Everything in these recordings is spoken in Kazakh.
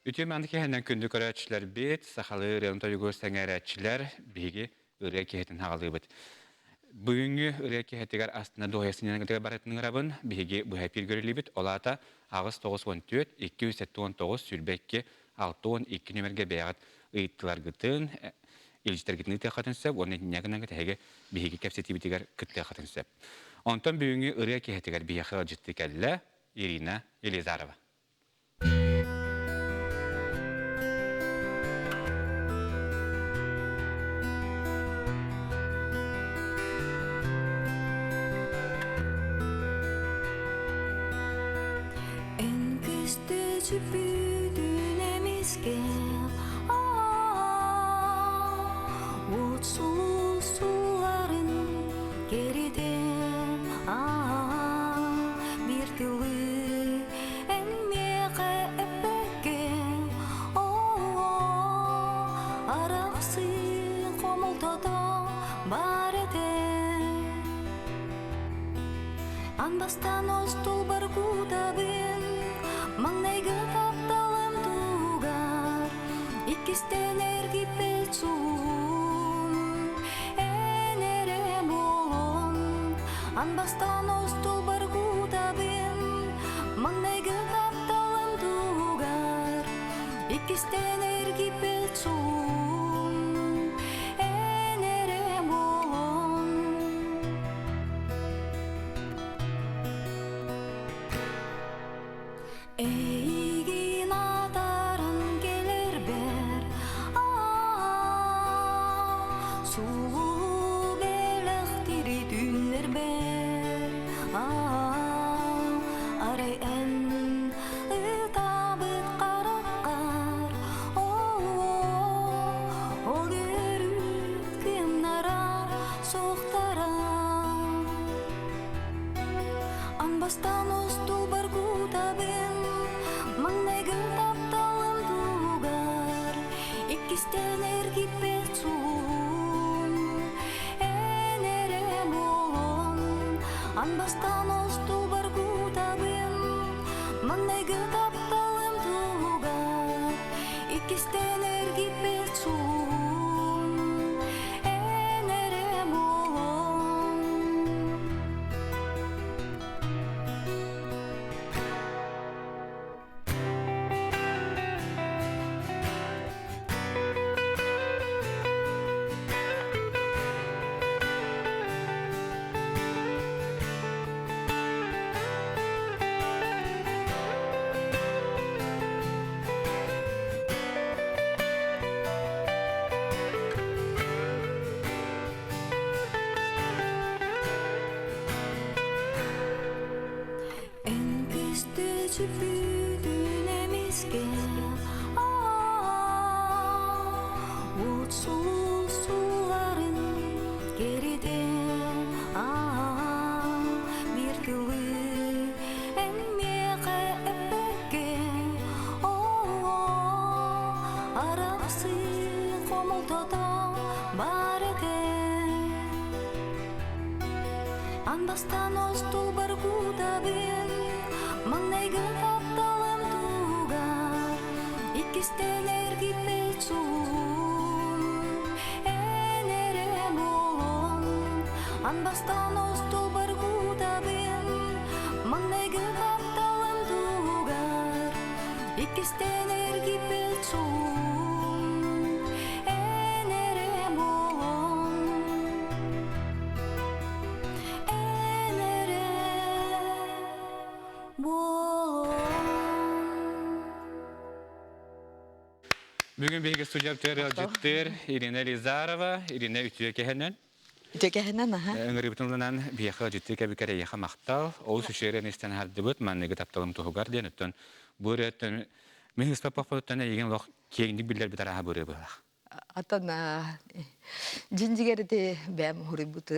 Ütü mandaki hemen kündük öğretçiler bit, sahalı reyonta yugur öğretçiler bigi ırıya kehetin hağalı bit. Bugünkü ırıya kehetigar aslında doğayasının yanıgıtıga baratının rabın bigi bu hepir görülü bit. Olata ağız 914 219 sülbekki 612 nömerge beğat ıyıttılar gıtın ilişkiler gittiğini tekatın sep, onun yakından gıtıhege bigi kepseti bitigar kıttı tekatın sep. Ondan bugünkü ırıya kehetigar biyakı ciddi kelle Irina Elizarova. En köstücü büyüdüğünemizge Uçsuz suların geride Bir tılı emmeğe epeke Araqsı komultada barede Anbastan ostul barguda bin Mangnaygı taptalım tugar İkistener gipetsun Enere bolon Anbastan ostul barguda bin Mangnaygı taptalım tugar İkistener gipetsun Enere bolon Eygin atarın gelir ber Sulu belektiri dünler ber Aray en ıtabıt karakar O görüp kimnara soğuktara Anbastan ostul barguda bin Mangnaygı taptalım tugar İkistener gipetsun Enere bolon Anbastan ostul barguda bin Mangnaygı taptalım tugar İkistener gipetsun Enere bolon En köstücü büyüdüğünemizge Uçsuz suların geride Bir tılı emmeğe epeke Araqsı komultada barede Anbastan ostul barguda bin Mangnaygı taptalım tugar İkistener gipetsun Enere bolon Anbastan ostul barguda bin Mangnaygı taptalım tugar İkistener gipetsun Enere bolon Enere bolon Bugün bir stüdyaptır, ciddir, Irina Elizarova, Irina ütüye kehenen. Тегеһенен Öngörü bütünlüğünden bir yakı ciddi ki bir kere yakı maktal. O süşeğiren isten halde büt, manne taptalım tuhugar diyen ötün. Bu ötün, men hıspa pakpa ötün egen loq kegini biller bir taraha bürü bırak. атын жинжигерде бәм хурибут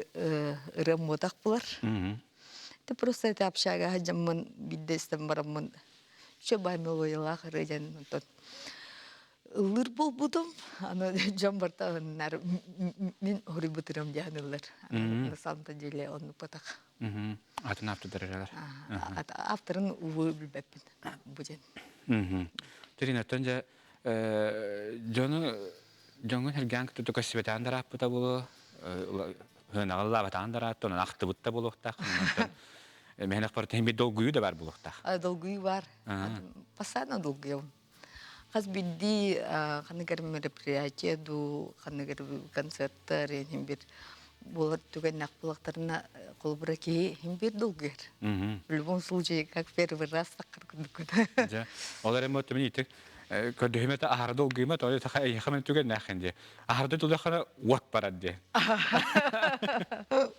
ырым мотак булар. Те просто это общага хаҗаммын биддестен бараммын. Шо байме ойлах рыжан тот. Ылыр болбудум. Аны жамбарта нар мен хурибутырам жаһанылар. Насамта җеле оны патак. Атын автор дәрәҗәләр. Авторын увы билбәппин. Буҗен. Тринаттан жа жоңын hergen tutu kasbetan darapta bu hınağılla batan darattan aktыбытта болуктак. Мен акпарат hem bir dolguyu da var болуктак. Долгую бар. Постоянно долгую. Хас бидди ханагар мероприятие ду ханагар концерттар hem bir болар түген нақпылықтарына қолбыраки hem bir долгуер. В любом случае, как первый раз, так как Ja. Олар эмот мен итек көдөмөт ахар долгуйма то та хамын түген нахынде. Ахарда тулахана вот парадде.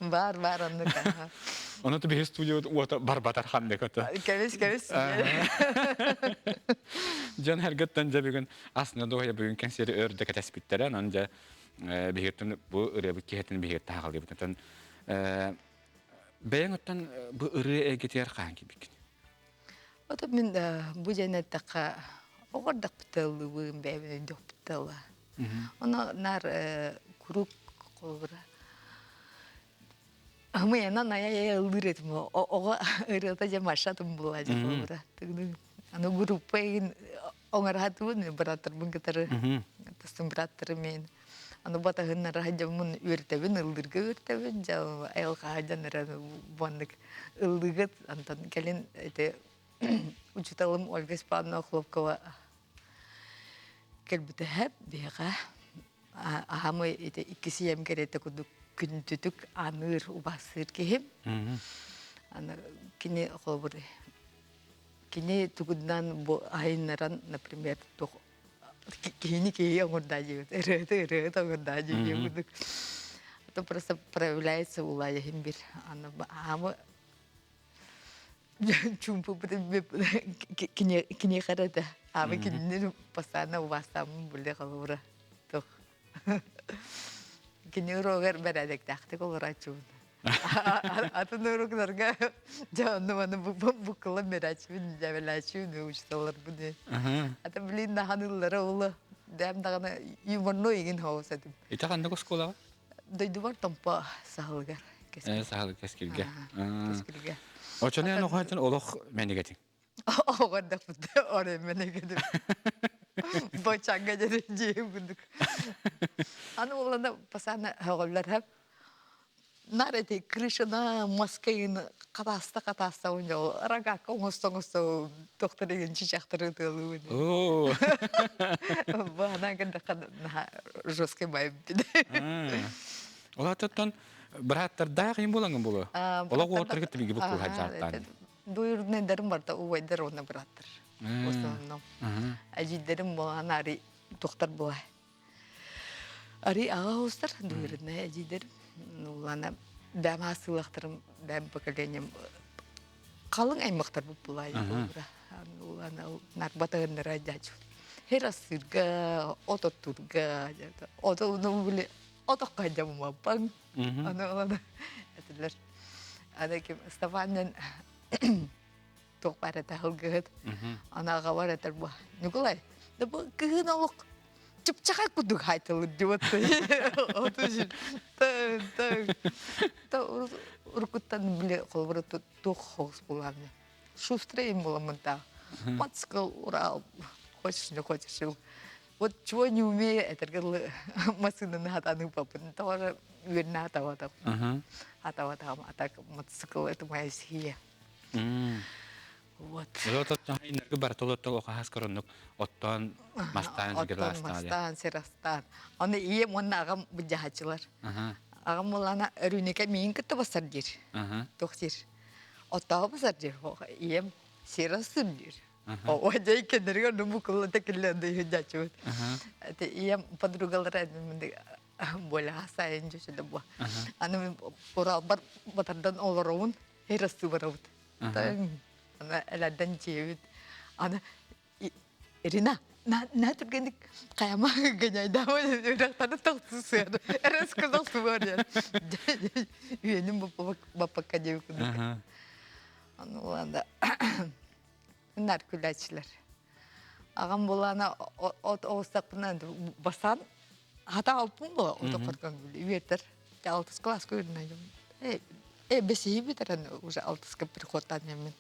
Бар анныка. Оны да bir студио вот барбатар ханде көтө. Кәвес. Жан хәргәттән дә бүген аслында доя бүген концерт өрдә кәтәспиттәрен анҗа бигәтен бу үрәбе киһәтен бигәт тагыл дип тән бәяңәттән бу үрә әгетәр ханги бик. Ото мен бу җәнәттәкә огырдак битәле бу бәбе дәп битәле. Оны нар круг колбыра. Мы она на я лырет мо. Ого это же машатым була же колбыра. Тегне аны группа оңархатуын братыр бүнгетер. Тастым братыр мен. Аны батагыннар хаҗамын үртәбен ылдырга үртәбен жа айыл хаҗаннар бандык ылдыгыт антан келен эте учиталым Ольга Спанна Хлопкова келбите хәп бега ахамы эте икесе ям керете куду күн түтүк аныр убасыр кем аны кине хлобыры кине тугудан бу айнаран например то кини ки оңорда жебет эрет оңорда жебет это просто проявляется улая химбир аны ахамы чумпу кине харата абы кине постоянно убастам буле калыра тох кине рогер бередек такты колорачу атын рогнарга жанны бу кылы мерачвин жабелачу не учталар буне ата билин наханылары улы дәм дагына юморно иген хауса дип Итә кандай школа? дойду бар тампа сахылгар Сахал кескилге. кескилге Очоне аны хатын олох менегетин. Оғырдақ бұдды орай мене кедіп. Бочанға жерін жейін бұндық. Аны оланда пасаны ғоллар әп. Нар әте крышына маскайын қатаста онжа ол. Рагаққа оңысты тоқтыр еген чичақтыры тылы О. Бағана кәнді жоске байып деді. Ола таттан браттар дайын болаңын болу. Ола отырғы тібігі бұқыл хаджаттан. Дуйрнендерім барда уайдар оны браттар. Основном. Әжидерім болған ари тоқтар болай. Ари аға остар дуйрны әжидерім. Улана бәм асылықтырым, бәм поколением қалың аймақтар бұл болай. Улана нарбатығындар әжачу. Херасырға, ототурға, отоны біле, отоққа жамыма баң. Аны олана әтілер. Аны кем Стефанен тоқ бәрі тағылғығыд. Ана аға бар әтір бұл. Николай, да бұл кығын олық чыпчақай күдік айтылыр деп отты. Оты жүр. Та ұрқыттан біле қолбыры тоқ хоғыз боламын. Шустрейм боламын та. Мацкал, Урал, хочешь, не хочешь. Вот чего не умею, это машина на хатану папын. Тоже верно хатава-тав. Хатава-тав. А так мотоцикл это моя стихия. Вот. Вот оттан инерге бар толоттол оқахас көрінік. Оттан мастан жігірлі астан. Мастан, серастан. Оны ием, оны ағам бұджахачылар. Ағам олана өрінеке мейін күтті басар жер. Тоқтер. Оттағы басар жер. Ием серастыр жер. Оҗай кендерге нуму кылы текелләнде яҗачу. Ием подругалар әдемендә бола хасаен җөшәдә бу. Аны пора бар батардан олорын herası var avut. Ana elerden çevit. Ana Irina ne türgendik kayama ganyayda ama öğretmeni taksız yani. Eres kızak su var ya. Üyenim baba kacayı kuduk. Ana olanda narkülaçlar. Ağam bolana ot oğustakından basan hata alpın bu. O da korkan böyle. Üyeter. 6 klas görünüyor. Бесеги битер уже алтыска приходтан емен.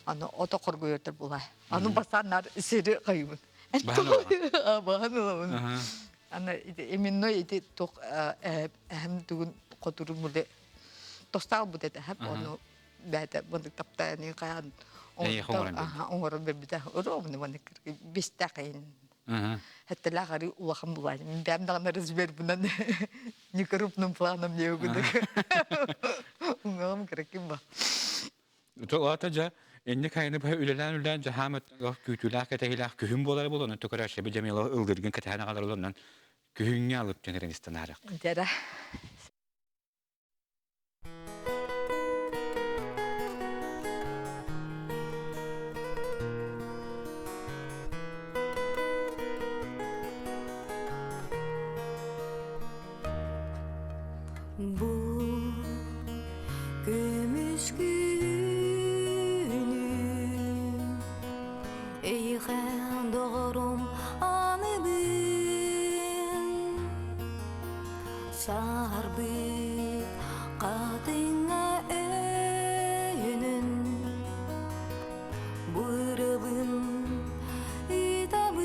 Аны ото коргойотор булай. Аны басанар сири кайбын. Багануламын. Аны именно ити ток эһем түгүн котуру муле тостал бут эте хап аны бәте бындык таптаны каян. Оңор бебите уромны маны бистә кайын. Хәтта лагари улахым булай. Мин дәм дагы разбер bundan не крупным планом не угодно. Уңам кереким ба. Тоғатажа, энне кайны бай үлелән жаһамат күтүләр кәтәйләр күһүм болар боланы токараш бе җәмилә ылдыргын кәтәһенә калар улардан күһүнгә алып җенеренистан арак. Дәра. Bu gümüş günüm eyken doğrum anı bin sarbi kadına öyünün bırabın itabın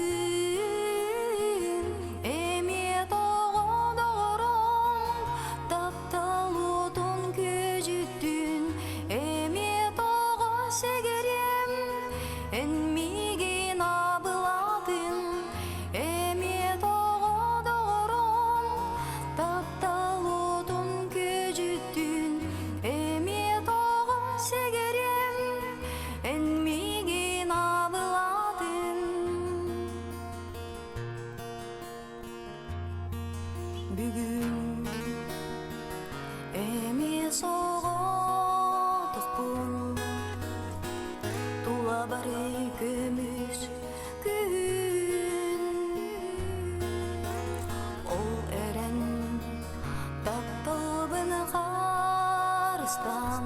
emiyet oğun doğrum taptaludun kücüttün emiyet oğun segerim enmigin abıladın emiyet oğun doğrum taptaludun kücüttün emiyet oğun segerim enmigin abıladın bugün emi soğudıkpın tula bari gümüş gün ol eren taptabın karıstan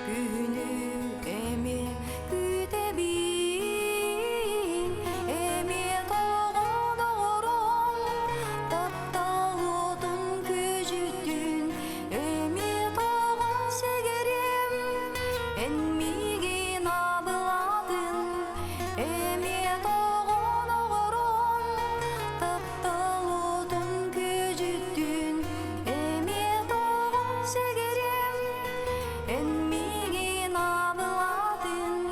günü emi güdebin emi doğu doğrum taptaludun kücüttün emi doğu segerim enmigin abıladın emi doğu doğrum taptaludun kücüttün emi doğu segerim enmigin abıladın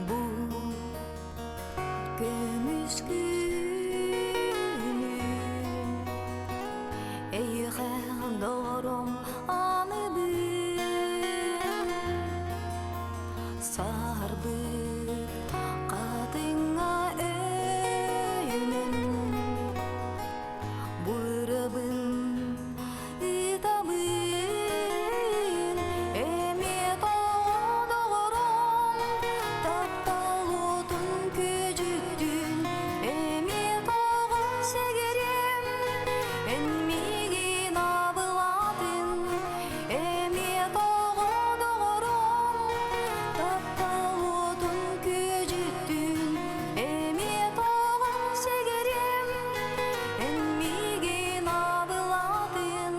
bu gümüş günüm eyken doğrum anı bin sarbık kadına öyünün bırabın itabın emiyet oğun doğrum taptaludun kücüttün emiyet oğun segerim enmigin abıladın emiyet oğun doğrum taptaludun kücüttün emiyet oğun segerim enmigin abıladın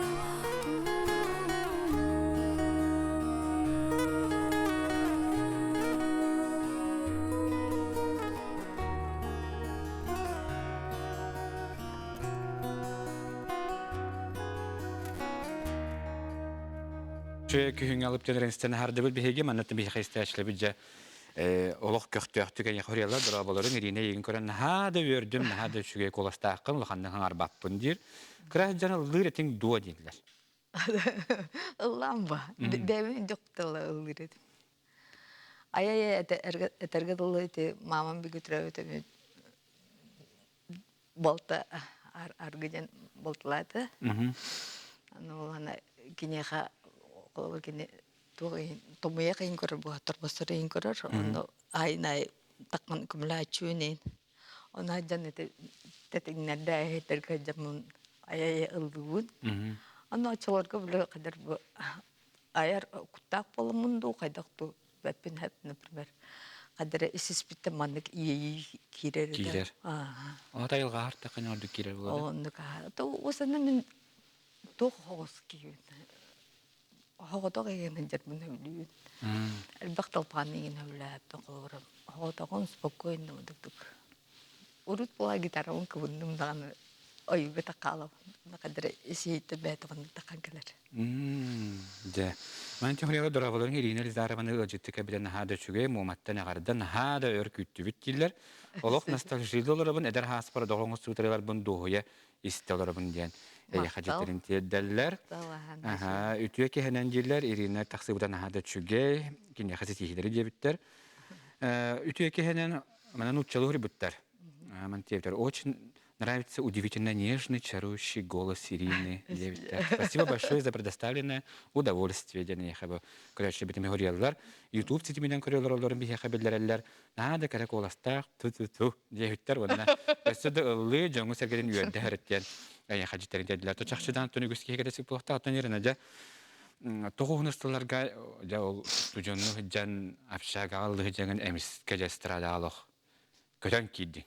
Şu kühüngə alıb җенеренистан harda bil biһеге маннаты бихә истәчле биҗә олох көктөктүгән яхорыялар дорабаларын иринә еген көрән хада өрдүм хада шугай коластакын лахандан арбаппын дир. Крах жана лыретин дуа дилер. Ламба. Бәмен жоктала ылырет. Ай этерге долы ите мамам би götürüp ötөмү болта аргыдан болталаты. Аны ана кинеха колор кине томыя кыйын көрөр бу турбастыр кыйын көрөр. Аны айнай таккан кумлаачуунин. Оны хаджан эте тетигнерде этерге жамун аяя ылдыгын. Мгм. Аны ачаларга биле кадер бу аяр куттак боломунду кайдакту бәппин хәп, например. Кадер исиспитте маннык ии кирер. Кирер. Ата йылга артта канарды кирер булады. Онны ка. То осаны мен тох хос киюн. Хоготог еген жат мен үлүн. Элбактал панын үләп токолорам. Хоготогон спокойно удук. Урут була гитара он кыбындым даганы ой бета калып. Кадер исиитте бетован такан келер. Да. Мен тихрия дорабылын иринер зарабаны ыжыттыка билен хада чуге моматтан агардан хада өркүттү биттилер. Олох ностальжия доларабын эдер хаспар догоңус сутралар бун дохуя истеларабын диян. Хажеттерин тедделер. Аха, үтүе кехенен дилер иринер таксыбыдан хада чуге кине хасити хидери дебиттер. Үтүе кехенен манан уччалыгы биттер. Ман тевтер очень нравится удивительно нежный, чарующий голос Ирины Левиттер. Спасибо большое за предоставленное удовольствие. Дene yahabı körәчле битеме горялар. YouTube сетиминен көрәләрләрен бихә хәбәрләрләр. Нада кәрәк оластак ту Левиттер вона. Бәсәдә ылы җаңгы сәргәдән юәрдә хәрәттән. Әй хаҗиттәр дәләр. То чакчыдан тоны гүскә кәдәсе плохта атанырына да. Тогыгыныстыларга да ул студионны җан афшага алды җанган эмис кәҗәстрадалык. Көтән киди.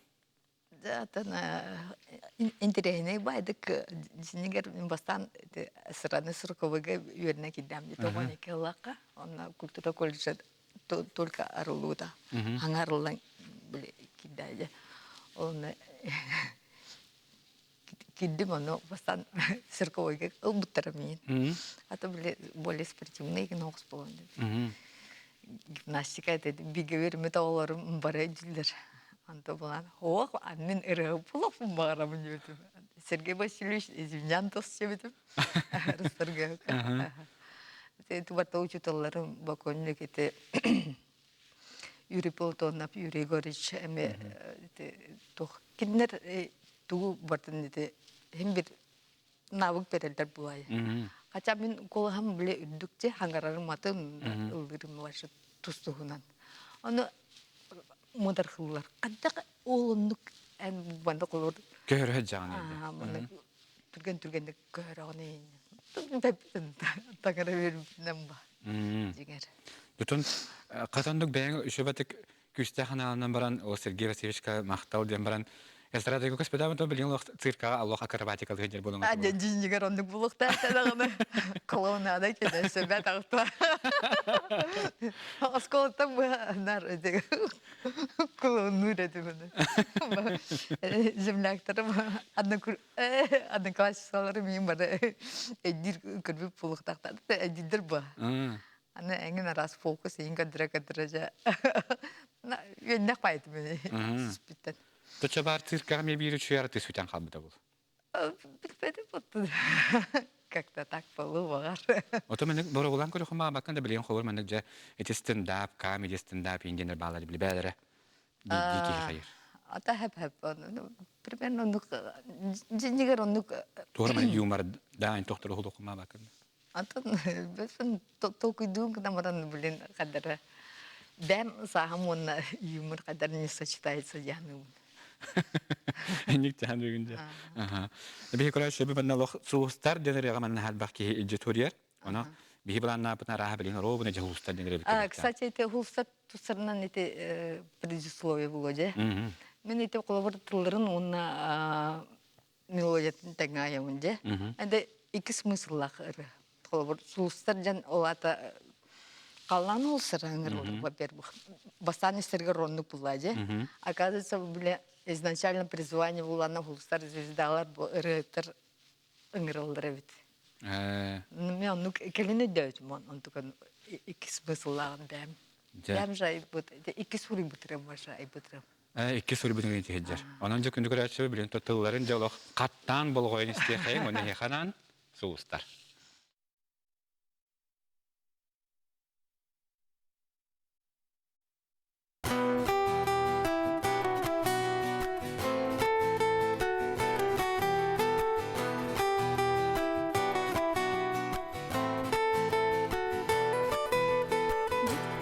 Затана интересный байдык жинигер бастан сыраны сырковыга юрна кидам томони келака она культура колледжа только арулуда аңарылан биле кидая он кидим оно бастан сырковыга буттарамин ата биле более спортивный гнос полонды гимнастика это бигевер металлорым бара жилдер. Антон булан. Ох, мен эрөпулов барам дiyordum. Sergey Vasilyevich извинянтос sebettim. Sergey. Itu waktu ucutallarım bakonni kete Yuri Poltonap, Yuri Gorich, eme toh kinler tu bartan ite hem bir navuk perelter bulay. Kaça min kolham bile üddükçe hangararım matım ıldırım var tustuhunan. Onu Мудар хыллар. Кадда олунук эн банда колор. Көрө жаны. Түрген көрөгөне. Бептен тагара берип намба. Дигер. Бүтүн катандык бәң үшөбәтик күстә ханалынан баран о Сергей Васильевичка мактау ден баран эстрадага господа то билген цирка Аллах акробатика дигер болон. Дигер ондук булукта таганы. Клоунада кеде сөбәт акта. Асколта нар дигер. Клоун dedi bana. Zemlaklarım adnaklaşsalarım yiyim bana. Edir kırbi puluk taktadı da edidir bu. Ana engin aras fokus yiyin kadıra. Ne kaydı beni. Spitten. Toça bar цирка мне bir üç yarı süten kalbıda bul. Bilmedim bu. Как-то так было. Ото мен бора булан көрө хама бакан да билен ховор мен же эти стендап, комеди стендап инденер балар билбедер. Дики хайыр. Ата hep примерно жинигер ондук Тура мен юмор да ин тохтор худо хама бакан. Ата бесен толкуйдун кадамадан билен кадары. Бәм сахам он юмор кадар не сочетается яным. Ник тәһән бүгенде. Аха. Бихи көрәш шебе мен лох сустар денер мен хәл баки иҗтория. Ана бихи белән напына раһа билен робына җустар денер. Кстати, это хулстар тусарнан эти предисловие было, да? Мен эти коллабораторларын онна мелодияны тәңгәя монда. Әнде ике смысллар. Хулстар жан олата Калан улсыраңыр, во-первых. Бастан истерге роннук булады. Оказывается, биле изначально призвание было на хулстар звездалар ырыктыр ыңырылдыр бит. Мен онук келене дөйт мон, онтукан ики смыслларын бәм. Бәм жай бут, ики сури бутырым жай бутырым. Ики сури бутырым тиһәҗәр. Анан җа күндә көрәчә билен тотылларын җалык каттан булган истехәң, моны ханан сустар.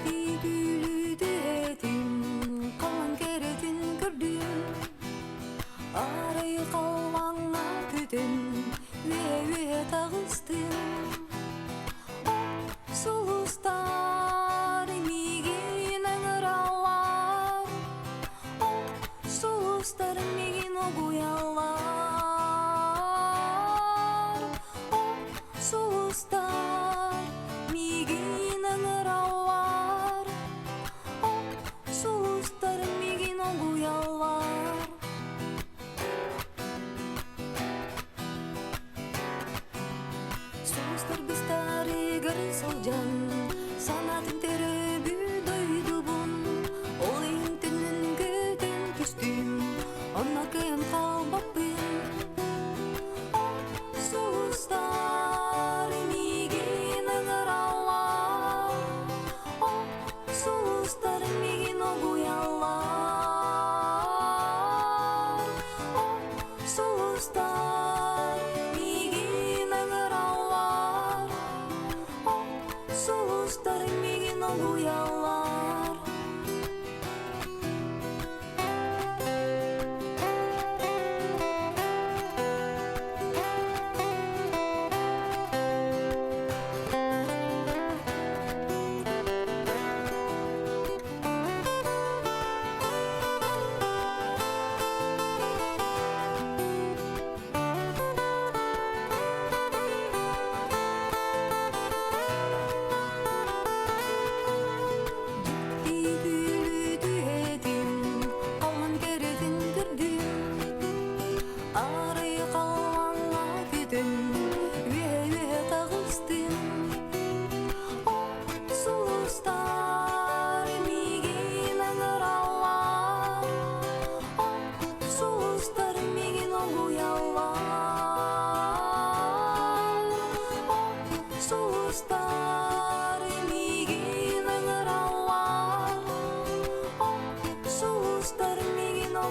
Bir gülü dedim, kalan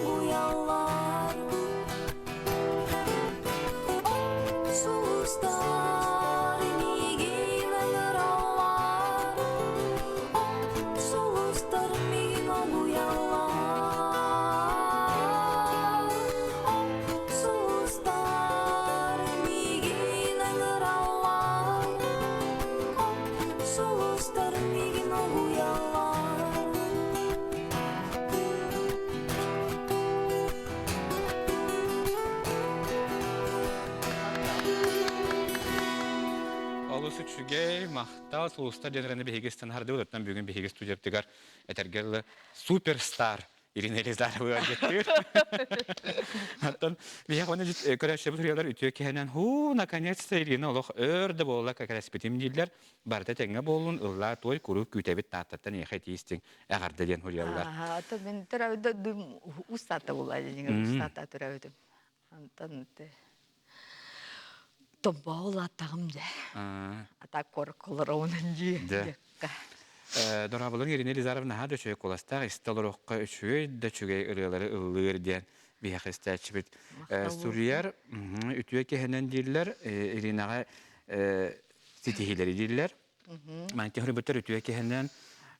uyanlar. Sulustar migin ağırlar. Sulustar migin uyanlar. Sulustar migin ağırlar. Sulustar migin uyanlar. Олысы чүгей, мақтал, сұлыстар денеріне бейгестен харды өттен бүгін бейгест түзептігер әтергерлі суперстар Ирина Елизарова өдеттір. Аттан, бейек оны көрәші бұл түрелер үтіе кәнен, наконец-то Ирина олық өрді болыла кәкәрәспетім дейділер, барды тәңе болуын, ұлла той күрі күйтәбет таттаттан ехай тейістің әғарды ден хүрелер. Ата мен түрәуді дүм ұстаты болады, ұстата түрәуді. Антан, Томба ол атағым да. Ата корқылыр оның жүйекка. Дорабылың Ирина Елизаровна ха дөчөй коластақ, исталырыққа үшөй дөчөгей ұрылары ұлылығыр ден бейақ істәтші біт. Сурияр үтіе кехенен дейлер, Иринаға сетихилері дейлер. Мәнтен хүрі бүттір үтіе кехенен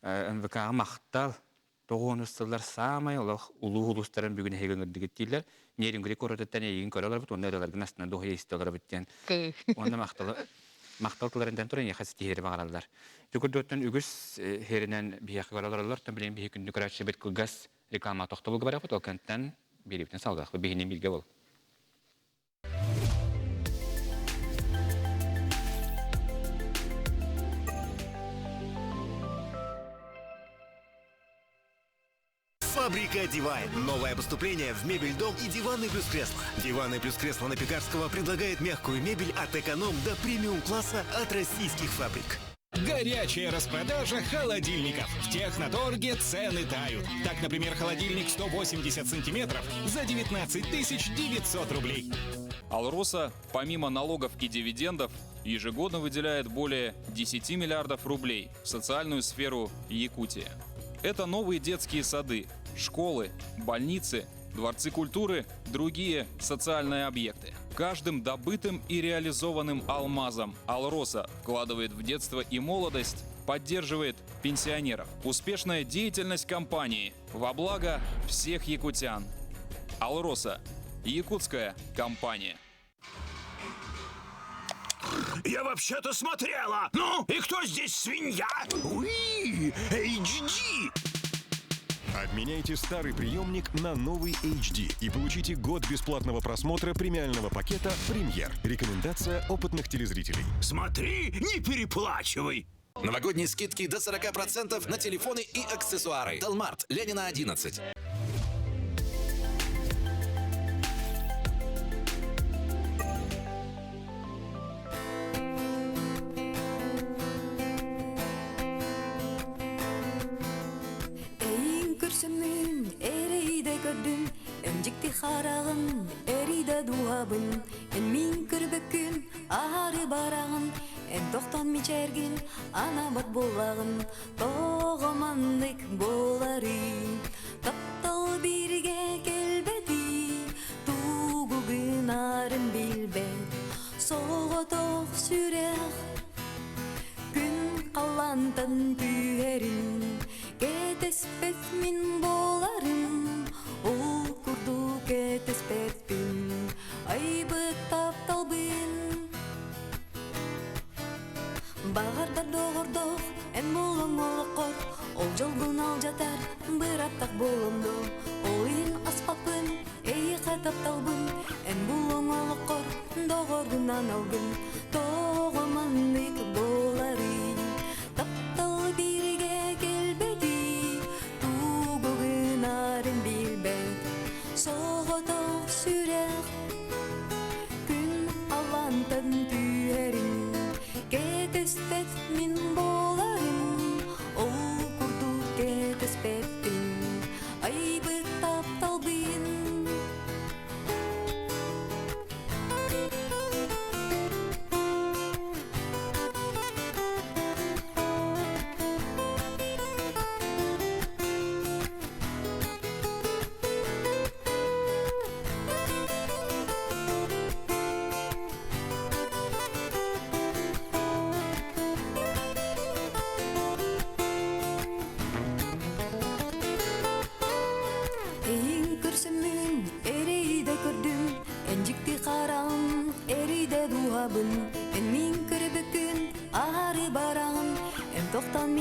МВК-ға мақтал, тоғын ұстылар самай ұлы ұлыстарын бүгін хеген үрдігіт дейлер. Нерін күрек орытыттан егін көралар бұт, онда ұрыларғын астына доғы есталар біттен. Онда мақталтыларындан тұрын еқасы тихері бағаралар. Түкірдіоттан үгіс херінен бияқы бараларалар, тан білен бейі күнді көрәтші бет күлгас реклама тоқтылығы бар ақыт, ол кәнттен берептен салдақы бейінен білге бол. Фабрика Дивайн. Новое поступление в мебель-дом и диваны плюс кресло. Диваны плюс кресло на Пекарского предлагает мягкую мебель от эконом до премиум-класса от российских фабрик. Горячая распродажа холодильников. В Техноторге цены тают. Так, например, холодильник 180 сантиметров за 19 900 рублей. Алроса, помимо налогов и дивидендов, ежегодно выделяет более 10 миллиардов рублей в социальную сферу Якутии. Это новые детские сады, школы, больницы, дворцы культуры, другие социальные объекты. Каждым добытым и реализованным алмазом Алроса вкладывает в детство и молодость, поддерживает пенсионеров. Успешная деятельность компании во благо всех якутян. Алроса – якутская компания. Я вообще-то смотрела! Ну, и кто здесь свинья? Уи! HD! Обменяйте старый приемник на новый HD и получите год бесплатного просмотра премиального пакета «Премьер». Рекомендация опытных телезрителей. Смотри, не переплачивай! Новогодние скидки до 40% на телефоны и аксессуары. Телмарт, Ленина, 11. Қарағын, әриді дуабын, ән мен кірбіккін, ары барағын, ән тоқтан мечәргін, ана бат болағын, тоғымандық боларын. Таптал бірге келбеті, туғығын арын білбет, соғы тоқ сүрек, күн қалантын түйерін, кетеспет мен боларын. Ол күрді кетеспетпін, айбыт тапталбын. Бағардар доғырдоқ, ән болың олыққор, ол жолғын ал жатар, бір аттақ болымды. Ойын аспапын, әйіқі тапталбын, ән болың олыққор, доғырғынан алғын, тоғымандық боларын. Таптал бірге келбеті, туғығын арын білбет, соғытық сүрек, күн алантын түйерін, кетеспет мен боларын, ол күрді кетеспетпін, айбыт тапталбын.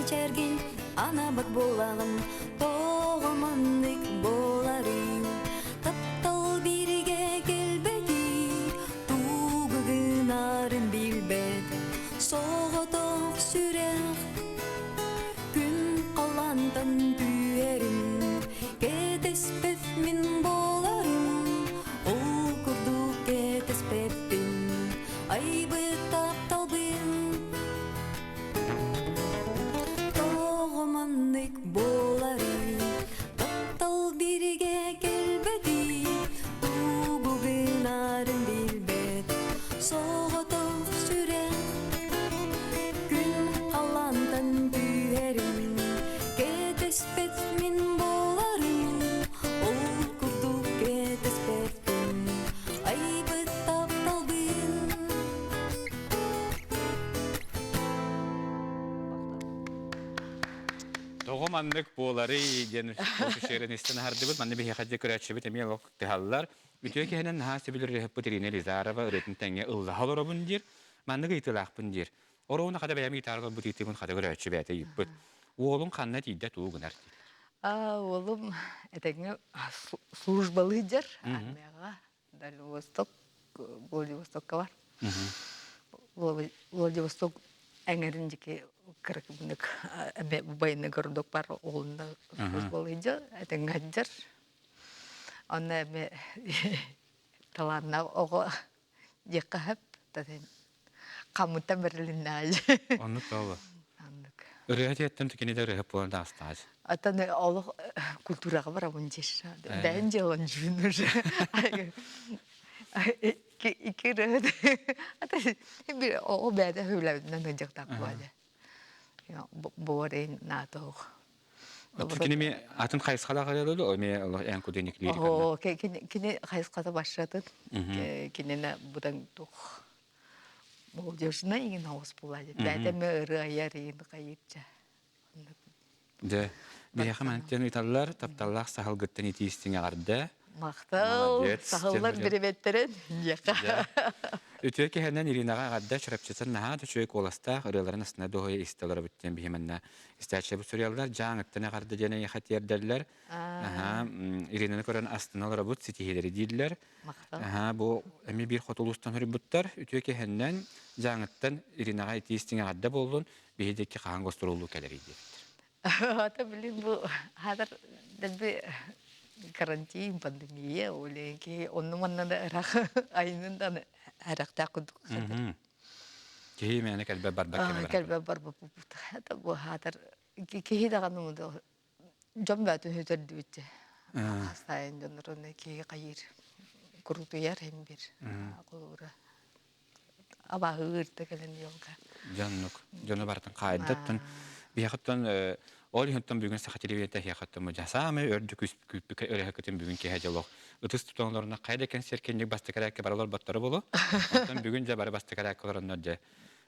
чәрген ана бат болағын тоғыманнык боларын таптал бириге келбеди тугыгынарын билбет соғытық сүрек күн қалантан түйерін кетеспет min боларын ол күрдік кетеспеппін айбы тапталбын тоғыманнык боларын таптал бириге келбеди тугугынарын билбет соғытық сүрек күн қалантан түйерін кетеспет min боларын ол күрдік кетеспеппін айбы тапталбын Тоғыманнык болары ден көшерін істен ардыбыт, манны бейе қадде көрәтші біт, әме лоқ тіғалылар. Үтіе кәнен хасы білір рехіп Ирина Лизарова үретін тәңе ұллаға оларабын дер, манны ғайтылақпын дер. Оруына қада бәйәмі гитарғы бұт етігін қада көрәтші бәйті еппіт. Оғылың қанна тейді туғын артик. Олым этеңе службалы жер, армияға Владивосток, Владивостокка бар. Владивосток әңеріндеке кірік бұнық әме байыны көрдік бар, олында службалы жер, этеңе жер. Оны әме таланна оғы жеққа әп, қамыттан бірілін әжі. Оны тауы. Үрәті еттім түкенеде үрәіп болanda астағыз. Атаны олық культураға бар абын жеші. Дәйін желан жүн уже. Икі үрәді. Атаны о бәді өйләуінен өжіқтақ болады. Бұғырын натоқ. Түкенеме атын қайысқала қаралады, өме ән көденік лириканы? Кені қайысқата башыратын. Кенені бұдан тұқ. Бұл жүрсіне еген ауыз болады. Бәдімі ұры аяр еңді қайырча. Де, бейеқі мәнттен ұйталылар, тапталлақ сағылғыттан етейістің ағарды. Мақтал, сағылар біребеттерін. Үтіе кәхінен Иринаға ағадда шырапчысын наға түшөйк оластақ ұрыларын астына доғай исталары бүттен бейіменна. Истәтші бұл сүрелілер жаңыттан ағарды дене еқат ердерлер. Иринаны көрін астыналары бұт сетихелері дейділер. Бұл әме бір қотылыстан хүрі бұттар. Үтіе кәхінен жаңыттан Иринаға етейістің ағадда болуын бейдекке қаған қостырулу кәлері дейділер. Ата білін бұл хадыр дәлбі карантин, пандемия, оленки, onun manada Irak ayından Irak'ta kuduk. Kehi meyane kalbe barbar kemer. Kalbe barbar bu. Hatta bu hatar kehi de kanım da cambatu hüter düğütte. Hastayın canlarına kehi kayır. Kurutu yer hem bir. Kulura. Aba hırta gelen yolga. Canı baratan kaydıttın. Bir yakıttan Ol hüntün bugün sakatiliyetle hiyakatı mücasame ördük küspük örehakatın bugün ki hacalok. Itız tutanlarına kaydaken serkenlik bastıkarak baralar batları bolu. Ondan bugün de bara bastıkarak olanlar da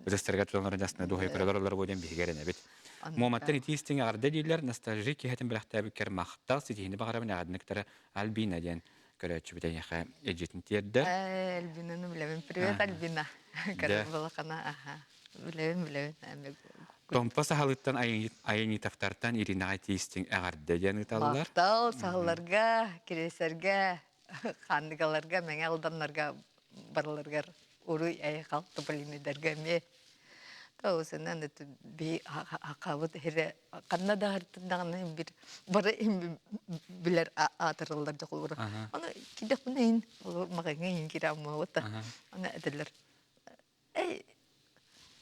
ızıstırga tutanların aslında doğa koridorlar boyunca bir gerene bit. Muhammad'ın itistin arda değiller nostalji ki hatim bıraktı bir kere mahtal sitihini bağırabın adınıktara Albina diyen körüçü bir de yaha ecetin tiyerde. Albina'nı bilemem. Privet Albina. Karabulakana aha. Bilemem. Tompa sahalıttan ayın itaftartan Irinağa teistin ağarda diyen ıtallar. Maqtal sahalarga, kireserga, xandıgalarga, menge aldanlarga, barlarga uruy ayaqal topaliniderga me. Tausandan da bir haqavut here kanna da hartından bir bara biler atırırlar jaqulur. Onu kidak bunayn, maqanga kiramma wata. Onu ederler.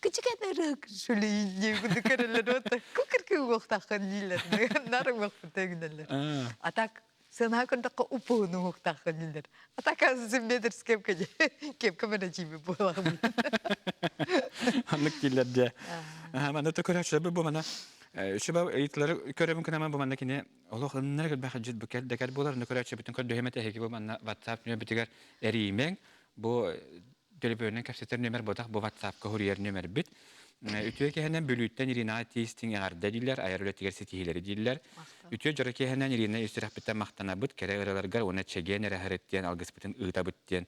Küçük ederek şöyle yiyip dökerler otu. Kukirki uğuqtaqan yiler. Narım uğuqtaqan Atak sana kondaka upunu uğuqtaqan yiler. Atak azim beders kepke bana jibi boğalım. Anlık yiler diye. Bana da körəşəbi bu bana. Şuba eğitleri körəbim kınamam bu bana kine. Allah onlara göre baxacağız bu kel dekar bolar ne körəşə bütün kod döhemete heki bu bana WhatsApp ne bitigar erimen bu Telefonun kapsatır nömer bodak bu WhatsApp'ka huriyer nömer bit. Ütüye ki hemen bölütten Irina teistin ağarda diller, ayarlötiger setihileri diller. Ütüye joraki hemen Irina üstürah bitten mahtana bit, kere ıralargar ona çegen eraharettiyen, algıs bitten ıta bitten.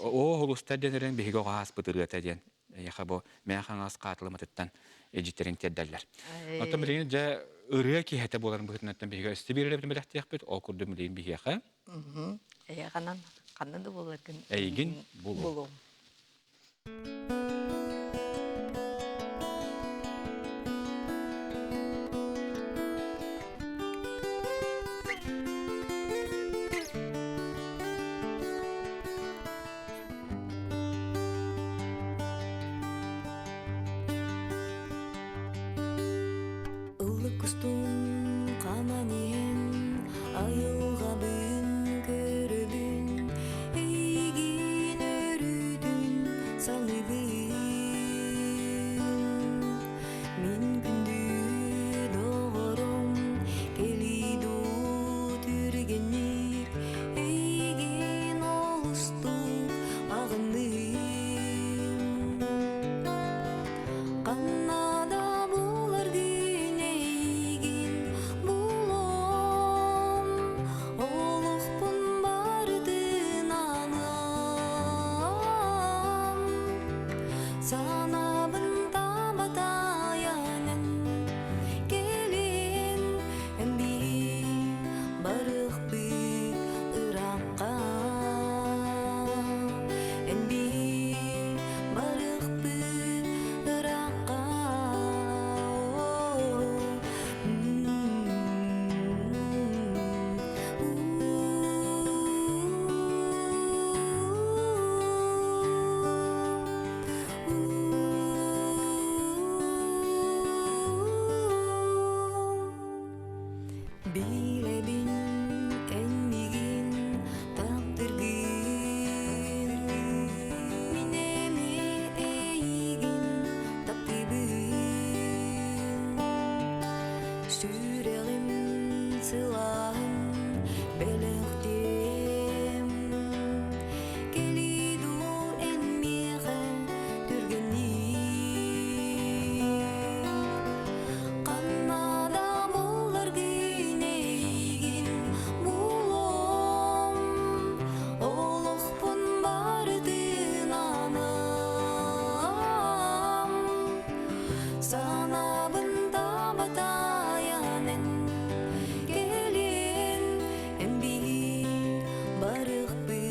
O hulusta deniren bihigo ağas bit ıta den. Yaha bu meğan ağas qatılı matıttan ejitlerin tedderler. Ota bilen ja ırıya ki hete bolan bıhtınattan bihe istibirle bilen belahtiyak o kurdu bilen bihe ha. Канан да болар кен. Эйгин болу. Болом. Улы кустун каманен айылга бын көрүбүн эйгин өрүдүн салыбын мен күндү догором келиду түргенир эйгин олусту агындым канада булар күн эйгин булом олукпун бардын анам санабын табатаянын келин эмби барыкпы ыракка эмби барыкпы ыракка Билебин энмигин таптыргын минеме эйгин таптыбын сүрелим сылаын белектем келиду энмиге түргенир канада болар күн эйгин булом олукпун бардын анам санабын табатаянын келин эмби барыкпы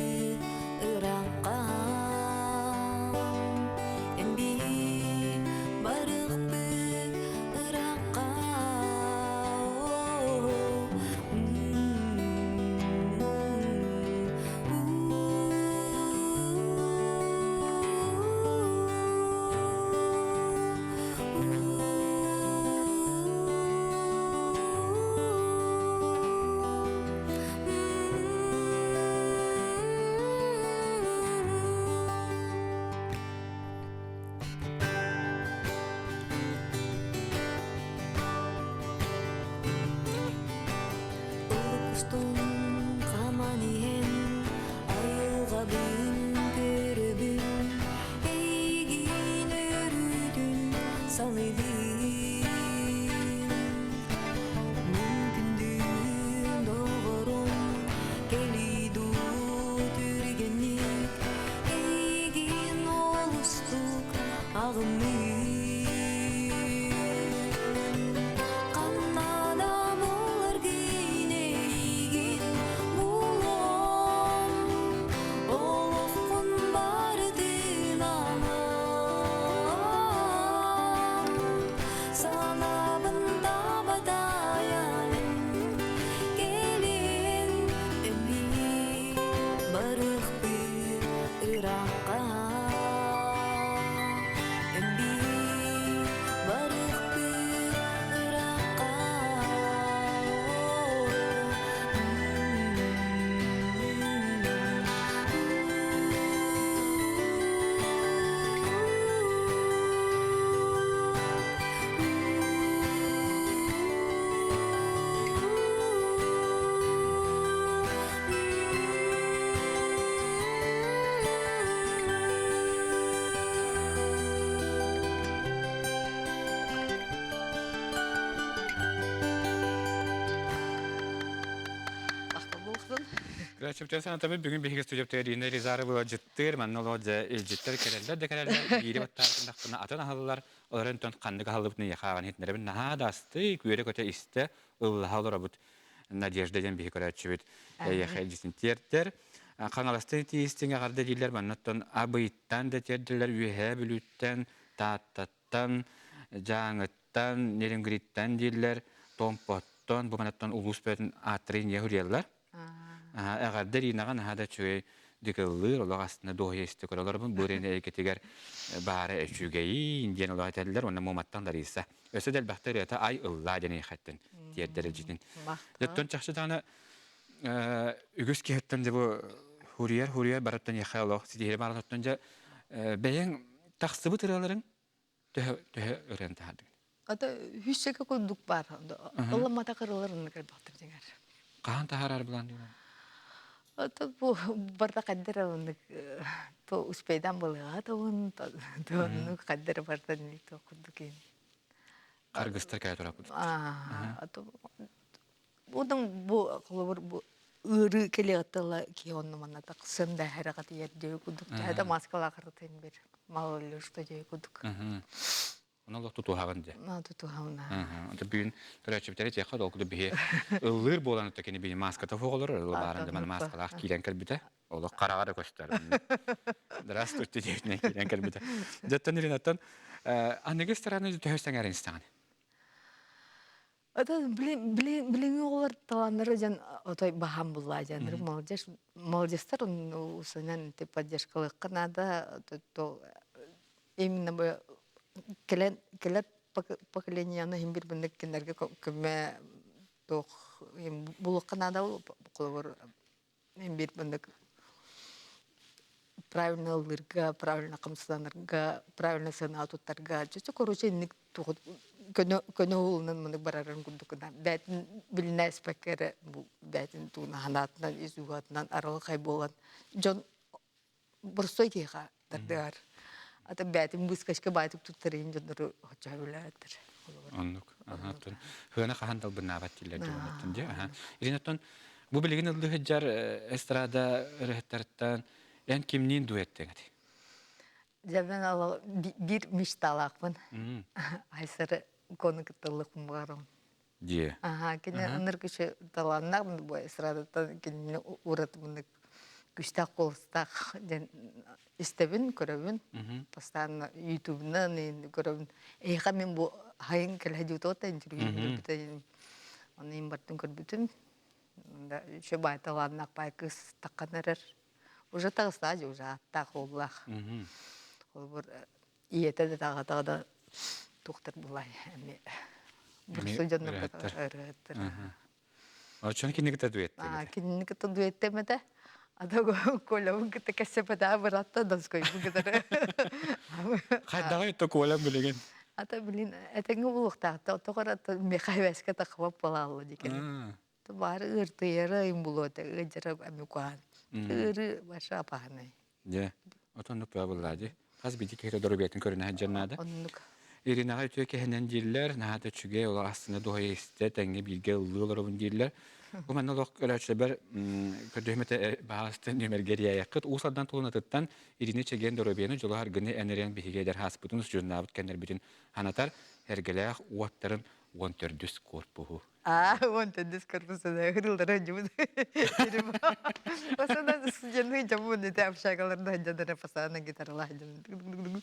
ыракка эмби барыкпы ыракка Улукустун каманен айылга бын көрүбүн эйгин өрүдүн салыбын мен күндү догором келиду түргенир эйгин олустук агымын канада болар күн эйгин Graçipten sana tabii bugün bir stüdyo terine rizarı bu ciddir manno loja ciddir kereller de kereller biri battarında kana atan halılar onların ton kandık halıp ne yakavan hitnere bin naha dastı güre köte iste Allah olur abut Nadejda den bir karaçıbit ya haycisin terter kanalastı tistinge garda diller mannattan abıyttan da terdiler ühe bülütten tattattan jangıttan nerengrittan diller tompotton bu manattan ulusbeten atrin yahuriyalar. Eğer derinagan hada çöy dikılır ola aslında doğa istikrar bu burene eketiger bare eşügeyi indiyen ola teller ona momattan da ise ösedel bakteriyata ay ılla dene hatten diğer derecedin yatton çaxşı tane ügüs ki hatten de bu huriyer barattan yaxalo sidihir barattanca beyen taxsıbı tıraların töhe öğrenti hadi Ata hüsseke kunduk var. Allah mata kırılırını kalbaktır dinger. Kahan taharar bulan diyor. Ata bu barda kadder alındık. To uspeydan balığa ata onu kadder barda ni to kunduk in. Kargıstar kaya torak budu. Ata Budun bu kulubur bu ırı keli atala ki onu mana tak senda harakat yer diye kunduk. Hada maskala kırıtın bir malolur sto diye kunduk. Ona Allah tutu hagan diye. Tutu havna. Anta bugün traçipteri tekrar okudu bir ılır bolan ötekeni bir maskata foğulur barında man maskalar kilen kalbite. Ola karağa da koştar. Здравствуйте девне kilen kalbite. Jattan irinattan annege staranı töhösten erinstan. Ata bilingi olar talanları jan otay baham bulla janır maljestar usanan tepajas kılıkkan ada to emin bu kelet поколениены himbir bendek kenderge keme toh bulukkan ada kulur himbir bendek правильно лырга, правильно камсанырга, правильно сенатуттарга. Чөчө короче ник тухут көне улунан мыны барарын кундукна. Бәтин билнәс пекере бу бәтин туна ханатынан изугатынан аралы кай болган. Жон бурсой кига дардыгар. Ата бәтин бускашка байтып туттарын жоннору хочабылатыр. Anlık. Hına kahandal bırnabat diller diyorlar diye. İrinattan bu bilgin ıldı hıcar estrada rehtartan en kimnin duetten hadi. Jaban ala bir miştalakpın. Aysarı konu kıtılık mıgarım. Diye. Kene ınır kişi talanlar bu esradadan kene uğrat bunu güçtak olsak istebin görevin. Pastan YouTube'dan görevin. Kami bu hayın kelhajuto tenjuri bütün. Onu imbatun kerbütün. Şu bay talanlar bay kız takkanerer. Уже так стадия, уже так облах. И это да доктор была. Бурсуджан реттер. А чон кинекте дуэт. Кинекте дуэт мете. Ада колавын кете кесепеда баратта данской бугедер. Кайдагы то колам билеген. Ата билин этеңге булукта токорат мехайвеска такып балалы дикен. То бар ыртыйры им булот ыжырып амыкан. Ürü başa pahanay. Ya, otonluk babılladı. Az bir dikere doğru bir körüne haccanada. Onluk. İrina haytı ki henen diller, nahada çüge ola aslında doğaya iste tenge bilge ıllılar onun diller. Bu manna lok ölçüber ködühmete bahastan nümer geriye yakıt. Usaddan tolunatıttan irine çegen doğru bir jola har gını eneren bihige der hasbutun jurnabut kenler bütün hanatar hergelek uatların 14 korpuhu. 14 korpusu da hırıldır önce bu. Pasada sıcağını camı ne de şakalarında haccadan pasana gitarla haccadan.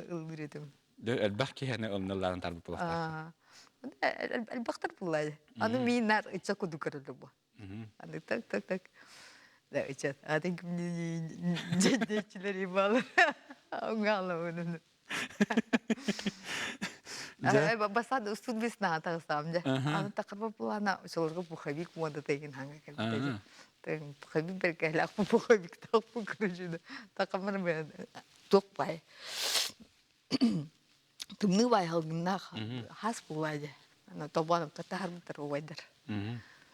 Öldürdüm. Elbaki hani onlardan tarbi pulaklar. Elbaktar pulay. Anı minar içe kudu karılı bu. Anı tak. Da içe. Adın ciddiçileri bağlı. Ağlamını. Basada ustud bis na ta samja. Anu takarba pulana solga pukhabik moda tegin hanga kan. Teng pukhabik berkelak pukhabik tak pukrujuda. Takamar be tok pai. Tumnu bai halgna has pulaja. Anu toban katar terwader.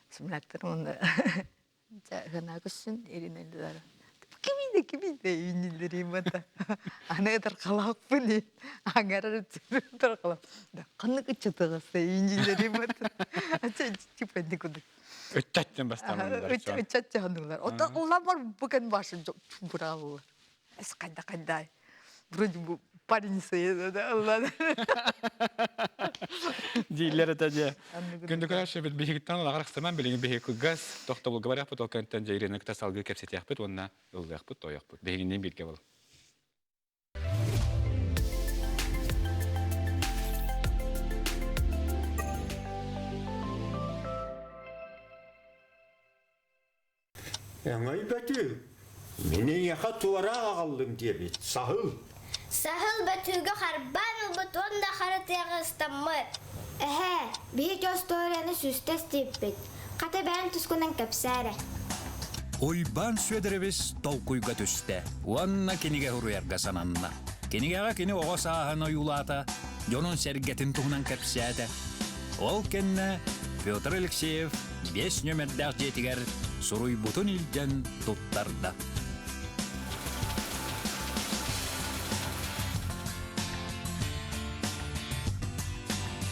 Sebenarnya onda. Ja kana kusun irina dara. Kimi kimi de ünlüleri bata. Ana tarkalakpını. Angara tarkalak. Da kanık çıtığısı ünlüleri bata. Aça çıpende kudu. Ötçatten başlanırlar. Öçatça hanımlar. O da ulamar bugün başı çok bravo. Es kayda. Вроде бы парень sayılır da Allah. Дилер это Күндү көрәшә бит бигиттан ала гараксырман билең беге күгәс тохта бул габарак бут окантан җайренек тасалгы кепсетяк бит онна улдык бут тояк бут бегиннән биргә бул. Яңай бәтү. Менен яха туара агалдым дебит. Сахыл. Сахыл бәтүгә харбан бутон да харатыгы стаммы. Бит историяны сүстәс типпет. Ката бән тускунан капсара. Ойбан сөдеребес толкуйга төстә. Уанна киниге хуруярга сананна. Кинигега кини ого сааханы юлата, жонун сергетин туһунан капсата. Ол кенне Петр Алексеев 5 нөмердәк жетигер суруй бутун илден туттарда.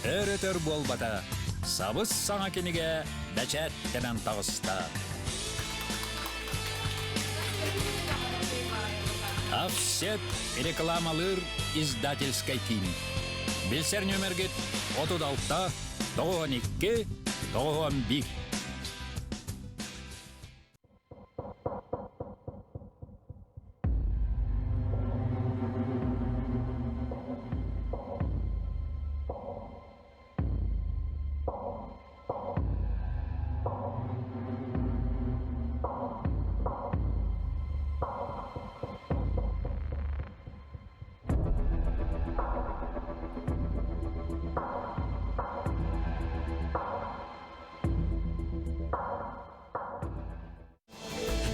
Эретер болбата, сабыз саңа кениге бәчәт тенен тағыста. Офсет рекламалыр издательской тим. Билсер нөмергет 36, 92, 91.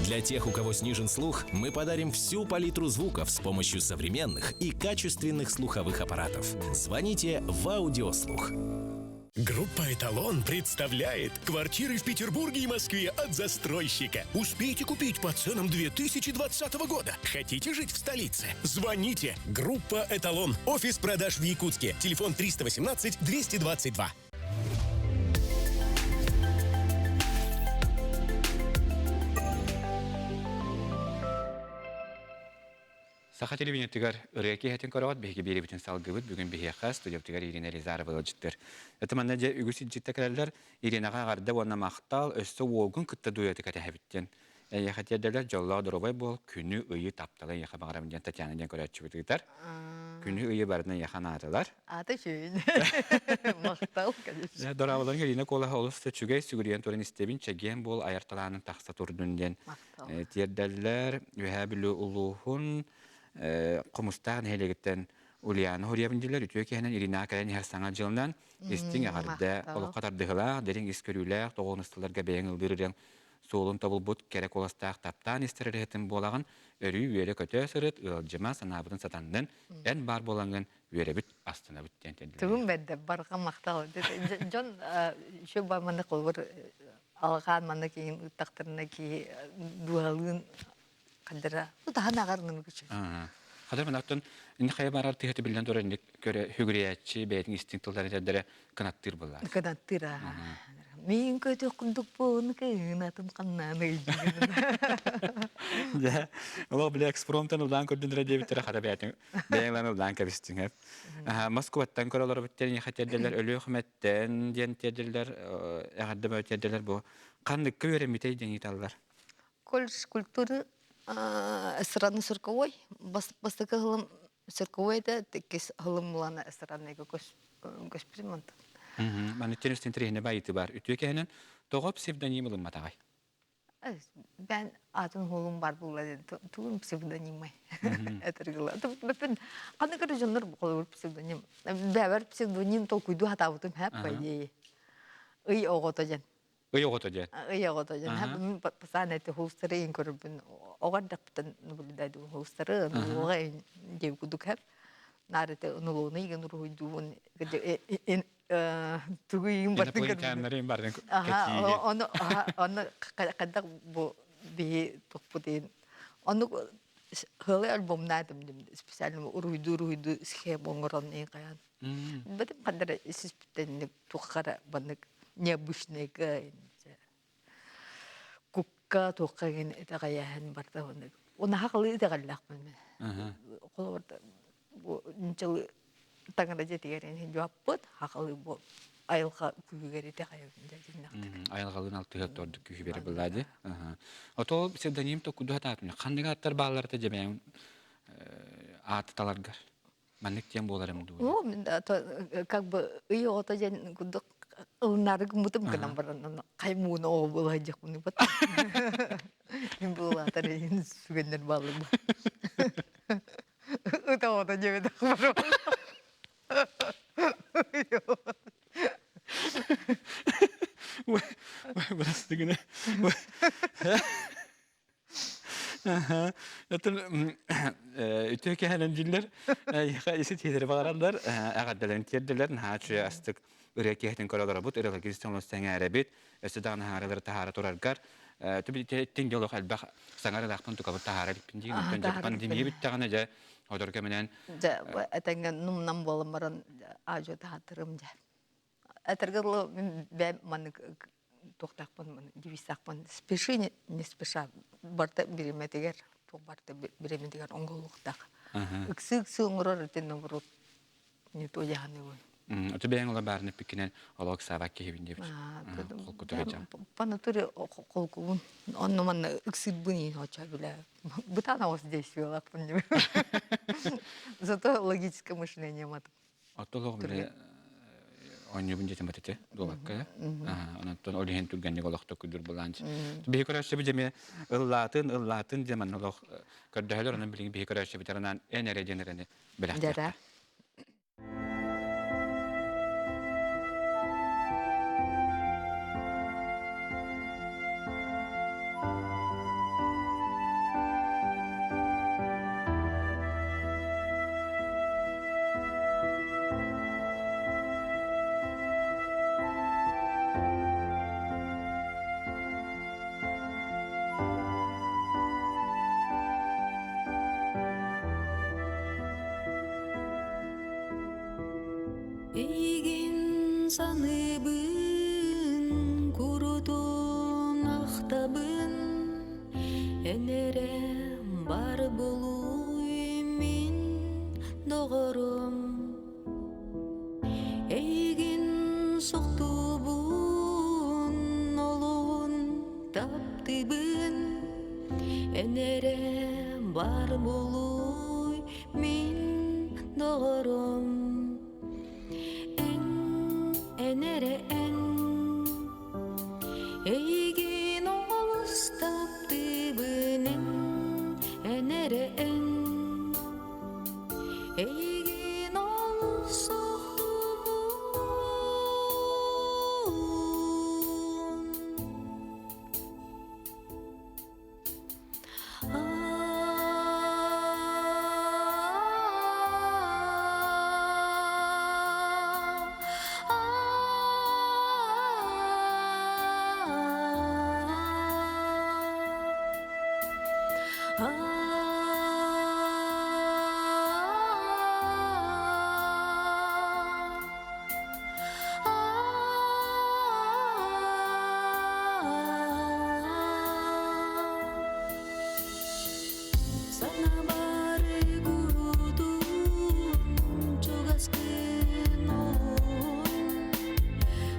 Для тех, у кого снижен слух, мы подарим всю палитру звуков с помощью современных и качественных слуховых аппаратов. Звоните в Аудиослух. Группа «Эталон» представляет квартиры в Петербурге и Москве от застройщика. Успейте купить по ценам 2020 года. Хотите жить в столице? Звоните. Группа «Эталон». Офис продаж в Якутске. Телефон 318-222. Саха телевидениетигер ырыки хәтен карават беге бире бүтән салгыбыт бүгін беге хас студиятигер Ирина Ризарова җиттер. Әтмәнне дә үгүс җитте кәрәләр Иринага гәрдә вона мактал өсте вогын кытта дуяты кәтә хәбиттен. Я хәтәдәләр җалла дорабай бул күнү ыйы таптала яха багарам дигән Татьяна дигән көрәчче битәр. Күнү ыйы бардан яхана аталар. Аты шөйн. Мактал конечно. Я дорабалар Ирина кола холысты чүгәй сүгүрән торын истебин чәгән бул аярталанын тахса турдунден. Тиердәләр вәһәбилу улухун Комустан хелегеттен Ульяна Хорьябындылар үтөке хәнән Ирина Кәрәни һәсәңа җылнан истин агырда олы катардыгыла дерин искөрүләр тогыныстыларга бәйән ылдырырын солун табылбут керек оластак таптан истерәһетен болаган өрү үере көтө сырыт ылҗыма санабын сатандан эн бар болган үере бит астына биттен тендиләр. Түгүн бәддә барга мактал. Жон шо баманы кылбыр алган маны кийин тактырына ки дуалын кадыра. Тутаһан агарның күчү. Хәзер менәтен инде хәйбарар тиһәте белән торын көре хүгриячи бәйтин инстинктлары дәдәре канаттыр булар. Канаттыр. Мин көтө кундук бун кыйнатын каннаны. Я, ул беләк спромтан улдан көрдүн радиотер хәдә бәйтин. Бәйләнә улдан кабистин һәп. Москвадан көрәләр биттән хәтәдәләр ölü хөкүмәттән дигән тәдәләр, ягъдә бәйтәдәләр бу. Кандай көйрәмитә дигән итәләр. Кольш культура эстраны цирковой, бастыкы хылым цирковойда текес хылымлана эстранныга госпримант. Маны теннистен тренер байты бар. Үтөкәнен тогып псевдонимлы матагай. Ben atın holum var buладен. Тугун псевдонимы. Этергила. Бен кандай көрүжөндөр болор псевдоним. Бәбер псевдоним толкуйду хатабытым хәп байы. Ый оготожан. Ыйоготожан. Ыйоготожан. Хәп пасанәте хустырын көрбүн. Огардактан булдайды хустырын. Огай деп кудук хәп. Нарыты нулуны иген руйдуун. Тугуйым бартын көрбүн. Бардын. Оны кадак бу би топпуден Onu hılı albüm nadım demde. Spesial uydu sхема оңырон ен каян. Бәдем кандыр сиз биттен тухара банык необычныйга. Кукка тухаген этагаяһын барда оны. Оны хакылы итагаллакмын мен. Колорда бу нчыл таңда жетигерен жаппыт хакылы бу айылга күгери тагайын жинактык. Айылгалын алты хектордук күйі бері бұлады. Ото псевдоним то куду хататмын. Қандыға аттар бағаларды жебейін аты таларгар. Манник тем боларым ду. Ну, мен как бы үй ота жен кудук ылнарык мутым гынан баран каймуна о болайжак муну бат. Мен була тарин сүгендер балым. Ыта ота жебеде бар. Burası güne. Ütüke henenciller isi tiyleri bağıranlar ağaddaların tiyerdiler naçı astık üreki koralara but üreki kristalnos tengere bit esidan haraları tahara torargar tabi tin diyalog albaq sangara daqtan tukabı tahara lipindiğin önce pandemiye bittağına ja odor kemenen ja atengen numnam bolamaran ajo tahatırım ja Атыргылы мен маны тоқтақпын, девисақпын. Спеши, не спеша. Барта береметегер, барта береметегер оңғылықтақ. Үксі оңырар өтен оңырып, не то яғаны ой. Оты бәйін ола барыны пекінен олақ сабақ кехебін деп. Қолқы тұрəcам. Паны түрі қолқуын. Оны маны үксі бұны оча біле. Бұтана осы действиялақ бұны. Зато логическое мышление матым. Отолық біле Oynuyor bunca tematiğe dolakka ya. Ondan olihen tülgenlik olakta kudur bulanç. Bir karşı bir cemi ıllatın zaman olak kardeşler onun bilgi bir karşı bir taranan en erecenlerini belirtti. Sanıbın kurudun ahtabın enere bar buluymin doğurum Eygin soktubun olun taptibın enere bar buluymin doğurum Enere en Eygin olus taptibinen Enere en Eygin olus sohtubun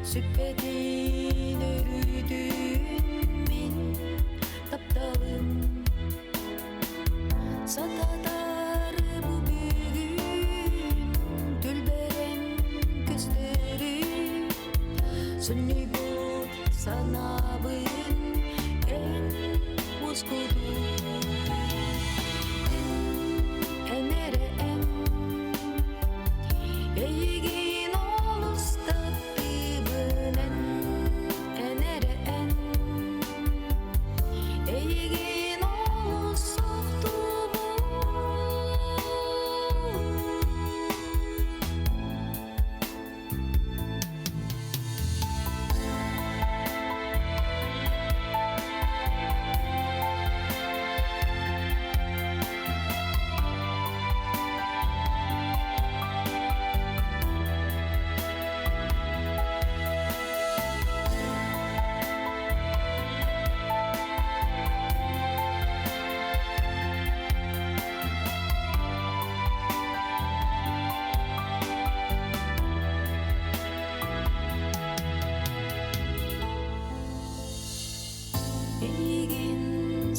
Süppedin örüdün min taptalım Satatar bu bugün Tülberen gösteri Sünni bu sanabın En muskudu Enere en Eygin olus taptibinen Enere en Eygin olus sohtubun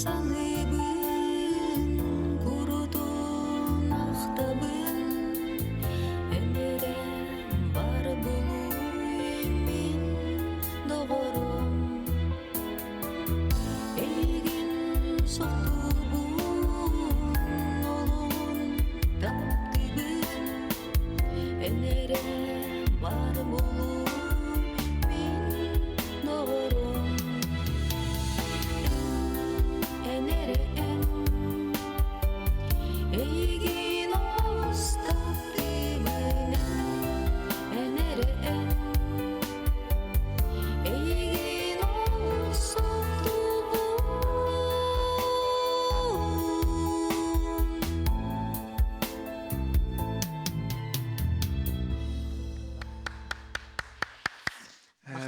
Саныбын, курутун ақтабын, энерем бар болуй мен доғорым. Эйгин соқтубун, олуын таптыбын, энерем бар болуй мен доғорым. Энереем, эйгин остаптыбын, энереем, эйгин осоқтубун.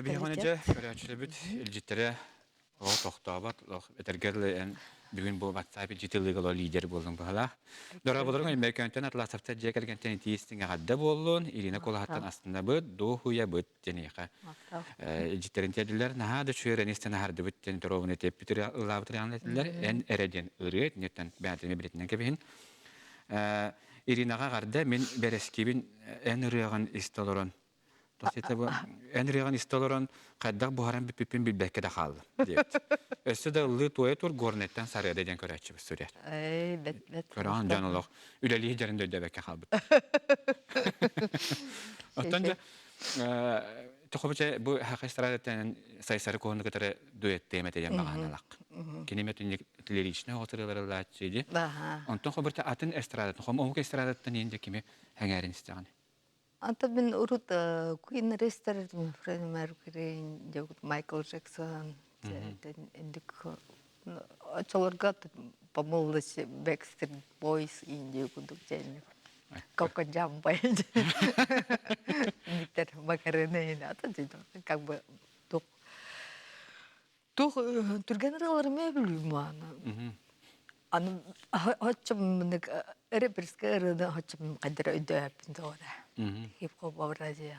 Бейханеже көрәчілібіт елжеттері ол тоқтабат, бетергерлі бүгін бұл WhatsApp жетілігі лидер болдың бұғала. Дора болырың Американтен атласапта жекергентен тиістің ағадда болуын, Ирина Колахаттан астында бұд, дохуя бұд денеға. Елжеттерін теділер, нағады шүйеренестен ағарды бұд ден тұровын етеп бүтір ұлабытыр яңлетілер, ән әреден ұрет, неттен бәдіме білетінен кебейін. Иринаға қарды мен бәрескебін ән ұрыған истолырын. Энриған истолорон қайдақ бұхаран бүппен білбәкке да қалды. Өсі де ұлы туай тұр горнеттен сарыда ден көрәтші біз сүрер. Көраған жанылық. Үләлі жерінде өйдәбәкке қалбыд. Оттан жа, тұқыбыча бұл хақы страдаттан сайсары қоғынды көтірі дуэтті еметеден бағаналақ. Кенеметін тілерішіне отырылары ләтшейді. Онтан қобырта атын эстрадатын, қом оңық эстрадаттан енді кеме әңәрін істеғаны. Anta ben urut Queen Restaurant Freddie Mercury, Michael Jackson, indik açılırga pamuldas Backstreet Boys indi kuduk jeni. Coco Jumbo. Gitar Macarena ini atau gitu. Как бы tuh turgeneralar mebeli mana. Anu hocam menek repersker da hocam kadar udah pintora. Hip hop aja.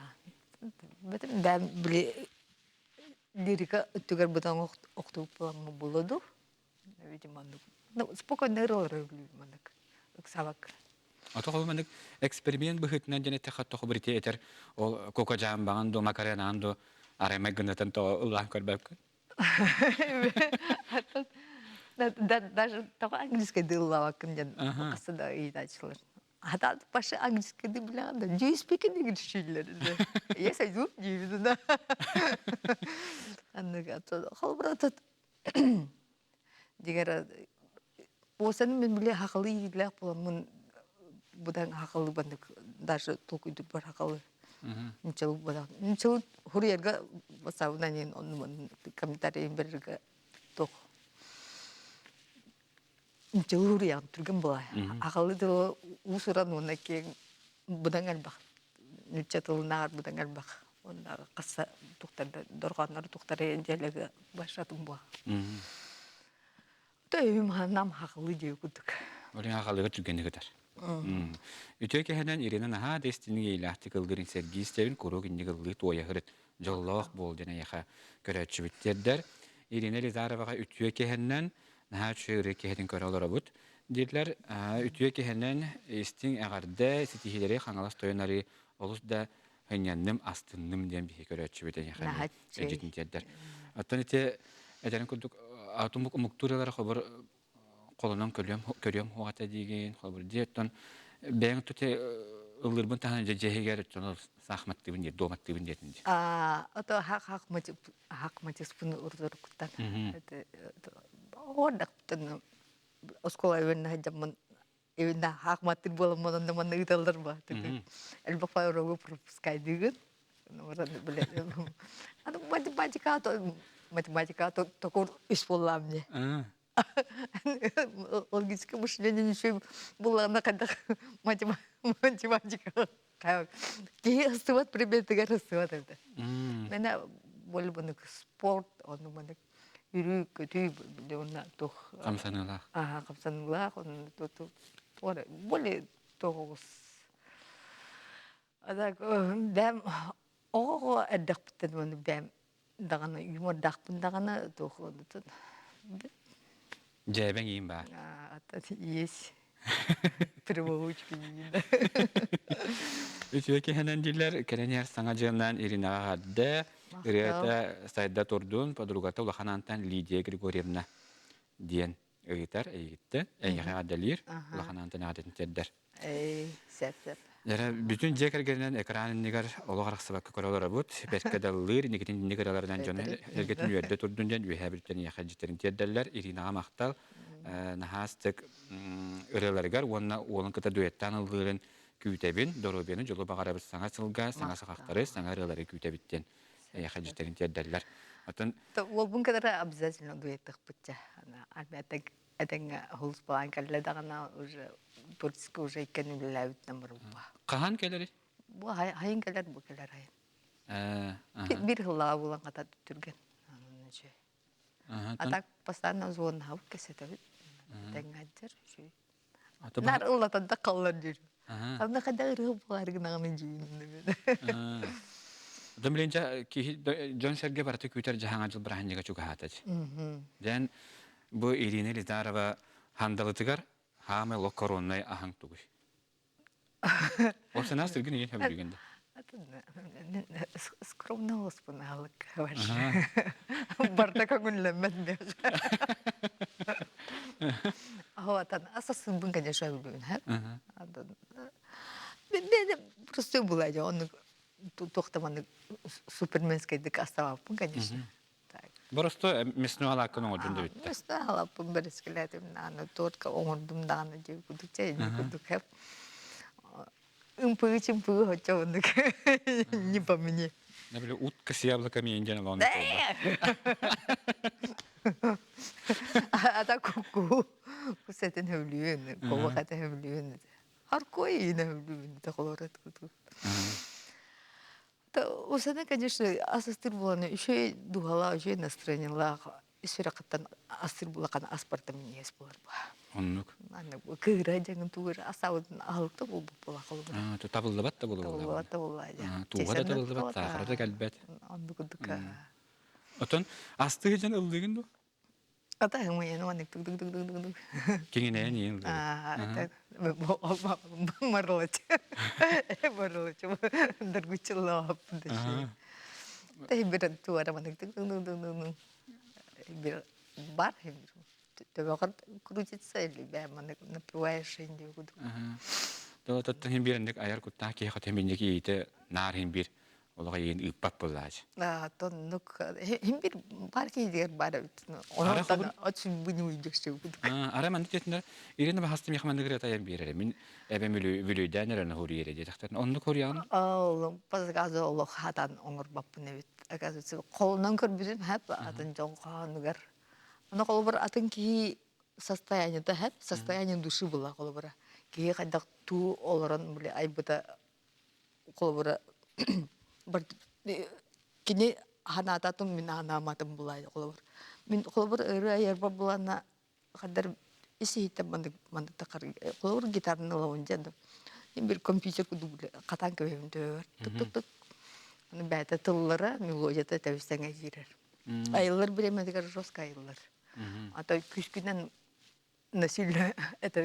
Betul ben beli diri ka tugar betang waktu pulang buludu. Nabi cuman spokojnya roller manek. Sabak. Atau kalau manek eksperimen behutnya jenis tekad toh berarti eter Coco Jumbo ando Macarena ando arema genatan toh ulang kerbau. Даже такой английский дыла вакнен, касада и началось. А там паша английский дыбля, да, do you speak English? Yes, I do. Да. Анна говорит, халбрат, дигара, посан мен биле хакылы игле поламын, будан хакылы бандык, даже толку идут бар хакылы. Ничего будан, ничего хуриерга басаунанен он комментарий берге тох. Jalur yang tergembala. Akal itu usuran mana ke budangan bah, nucatul nar budangan bah, onda kasa tukar dorkan nar tukar yang jaga bahasa tumbuh. Itu mah nam akal itu kutuk. Oleh akal itu juga negatif. Itu kehenan Irina nah destiny ilah tikal gerin sergis tevin kuruk ini gelit waya heret jallah bol jana ya kerja cipter. Irina lezara bagai itu kehenan nah şöyle kehdin körüler bud. Dediler ütüye kehenen istin agarda sitihileri kangalas toyanları olus da henyanım astınım diyen bir körüçü biten yani. Ejitin dediler. Hatta nete ederin kurduk atomuk mukturalar haber kolundan körüyorum hoğata diyen haber diyetten ben tute ıldırbın tahane cehiger etçonu sahmat dibin diye domat dibin diyetin. Atau hak macam sepuluh urut kutan. Odak tuh, sekolah event zaman event hak mati bola teman-teman itu terlebah. Elbak fire rogo perpuskai juga, nomor beli. Aduh matematika atau tokoh ispolamnya. Logika mestinya nyusul bola nak ada matematika. Kayak sesuatu berbeda dengan sesuatu itu. Mana boleh bentuk sport, atau bentuk yürü kötü ona tuh. Kamsanullah. Kamsanullah on tuh boleh tuh. Ada ben adapted ben dengan yumor dak pun dengan tuh. Жәбәң иін бар. Есть. Привычка есть. Үтүөке хэнэн дилер кэнэнер саңа жыынан Иринаға хадда, Ирията сайда турдун, подругата улаханантан Лидия Григорьевна диен ыгытар, ыгытты, әйіға адалир, улаханантан адетін тердер. Сәп-сәп. Жара бүтүн жекергенен экранын негер олоғарық сабаққа көралар бұд, бәскедалылыр, негетін негералардан жоны әргетін үйерді турдун ден үйе бірттен яқа життерін тердерлер, Иринаға мақтал, нахастык ырыларгар, онна олын кыта дуэттан ылдырын күйтәбін, доробені жолы бағарабыз саңа сылға, саңа сақақтары, саңа ырылары күйтәбіттен яқа життерін тердерлер. Ол бұн кадары обязательно дуэттық бұтча. Әлбәттік әтіңі ғылыс балан кәлі дағына уже творческий уже иккен үлілі өтінен бұрым ба. Қаған кәлері? Бұл хайын кәлер, бұл кәлер хайын. Bir hılağı bulan kata tütürgen. Atak pastandan zoğun havuk kesete bit. Dengacer şu. Nar ıllatan da kallar diyor. Ama kadar ırığı bular gınağının cüyünde. Dömleyince ki John Sergey Baratı küter jahan acıl bırahanca çok hatacı. Den bu Irina Lizarova handalıtıgar hame lo koronay ahang tuğuş. Olsa nasıl gün yiyin hem günde. Скромно воспоминалок, ваш. Барта как он лемет бежит. Вот, асасын бун, конечно, люблю. Ben просто была, он тохтаман суперменский дик оставал, конечно. Просто мясную алакану один дают. Мясную алаку берескелетим на тортка, он дум дана девку чай, кудук. Импы, хотя он не по мне. Например, утка с яблоками индиана лон. А так ку кусетен хөвлүйөн, ковахата хөвлүйөн. Аркой не хөвлүйөн, тахлорат куту. Да, усана, конечно, асастыр буланы, еще дугала, еще настроение лага. Исферакаттан астыр булакан аспартам нес булар ба. Оннук. Аны кыра жагын тугыр асаудын алыкты бул булакалы. Табылдыбат да булды. Табылдыбат да булды. Тугада табылдыбат, сахарда калбет. Андукудука. Отон асты жан ылдыгын ду. Ата хымын оник тук. Кеңине нен. Так. Марлыч. Марлыч. Дыргучылап деши. Та бирен туара маник тук. Bir бар, тебе крутится или бяма напиваешь индию. То таттан бирендик аяр кутта ки хатеминдик ийте нар химбир олга ен ыппап боллач. То нук химбир бар ки дер бар. Онтан очень буну идеште. Ара ман детендер Ирина бахасты мехмандыгыр атаян бирер. Мен эбе мүлөйдәнер аны хуриере детактан. Онны корян. Ол пазгазы олог хатан оңор баппын эбит. Оказывается, қолынан көрбүзім хэп атын жоңқанығар. Ана қолы бір атын кей состояние да хэп, состояние души была қолы бір. Кей қайдақ ту оларын біле айбыта қолы бір кені ханататым мен анаматым бұлайды қолы бір. Мен қолы бір ұры айарба бұлана қадар есі хиттен манды тақар. Қолы бір гитарын ұлауын жандым. Мен бір компьютер күді біле қатан көбемін дөөр. Тұк-тұк-тұк. Бәті тыллары мелодията тәуістәңе жирер. Айылар біремедігер жосқа айылар. Ата күшкінен насилие, это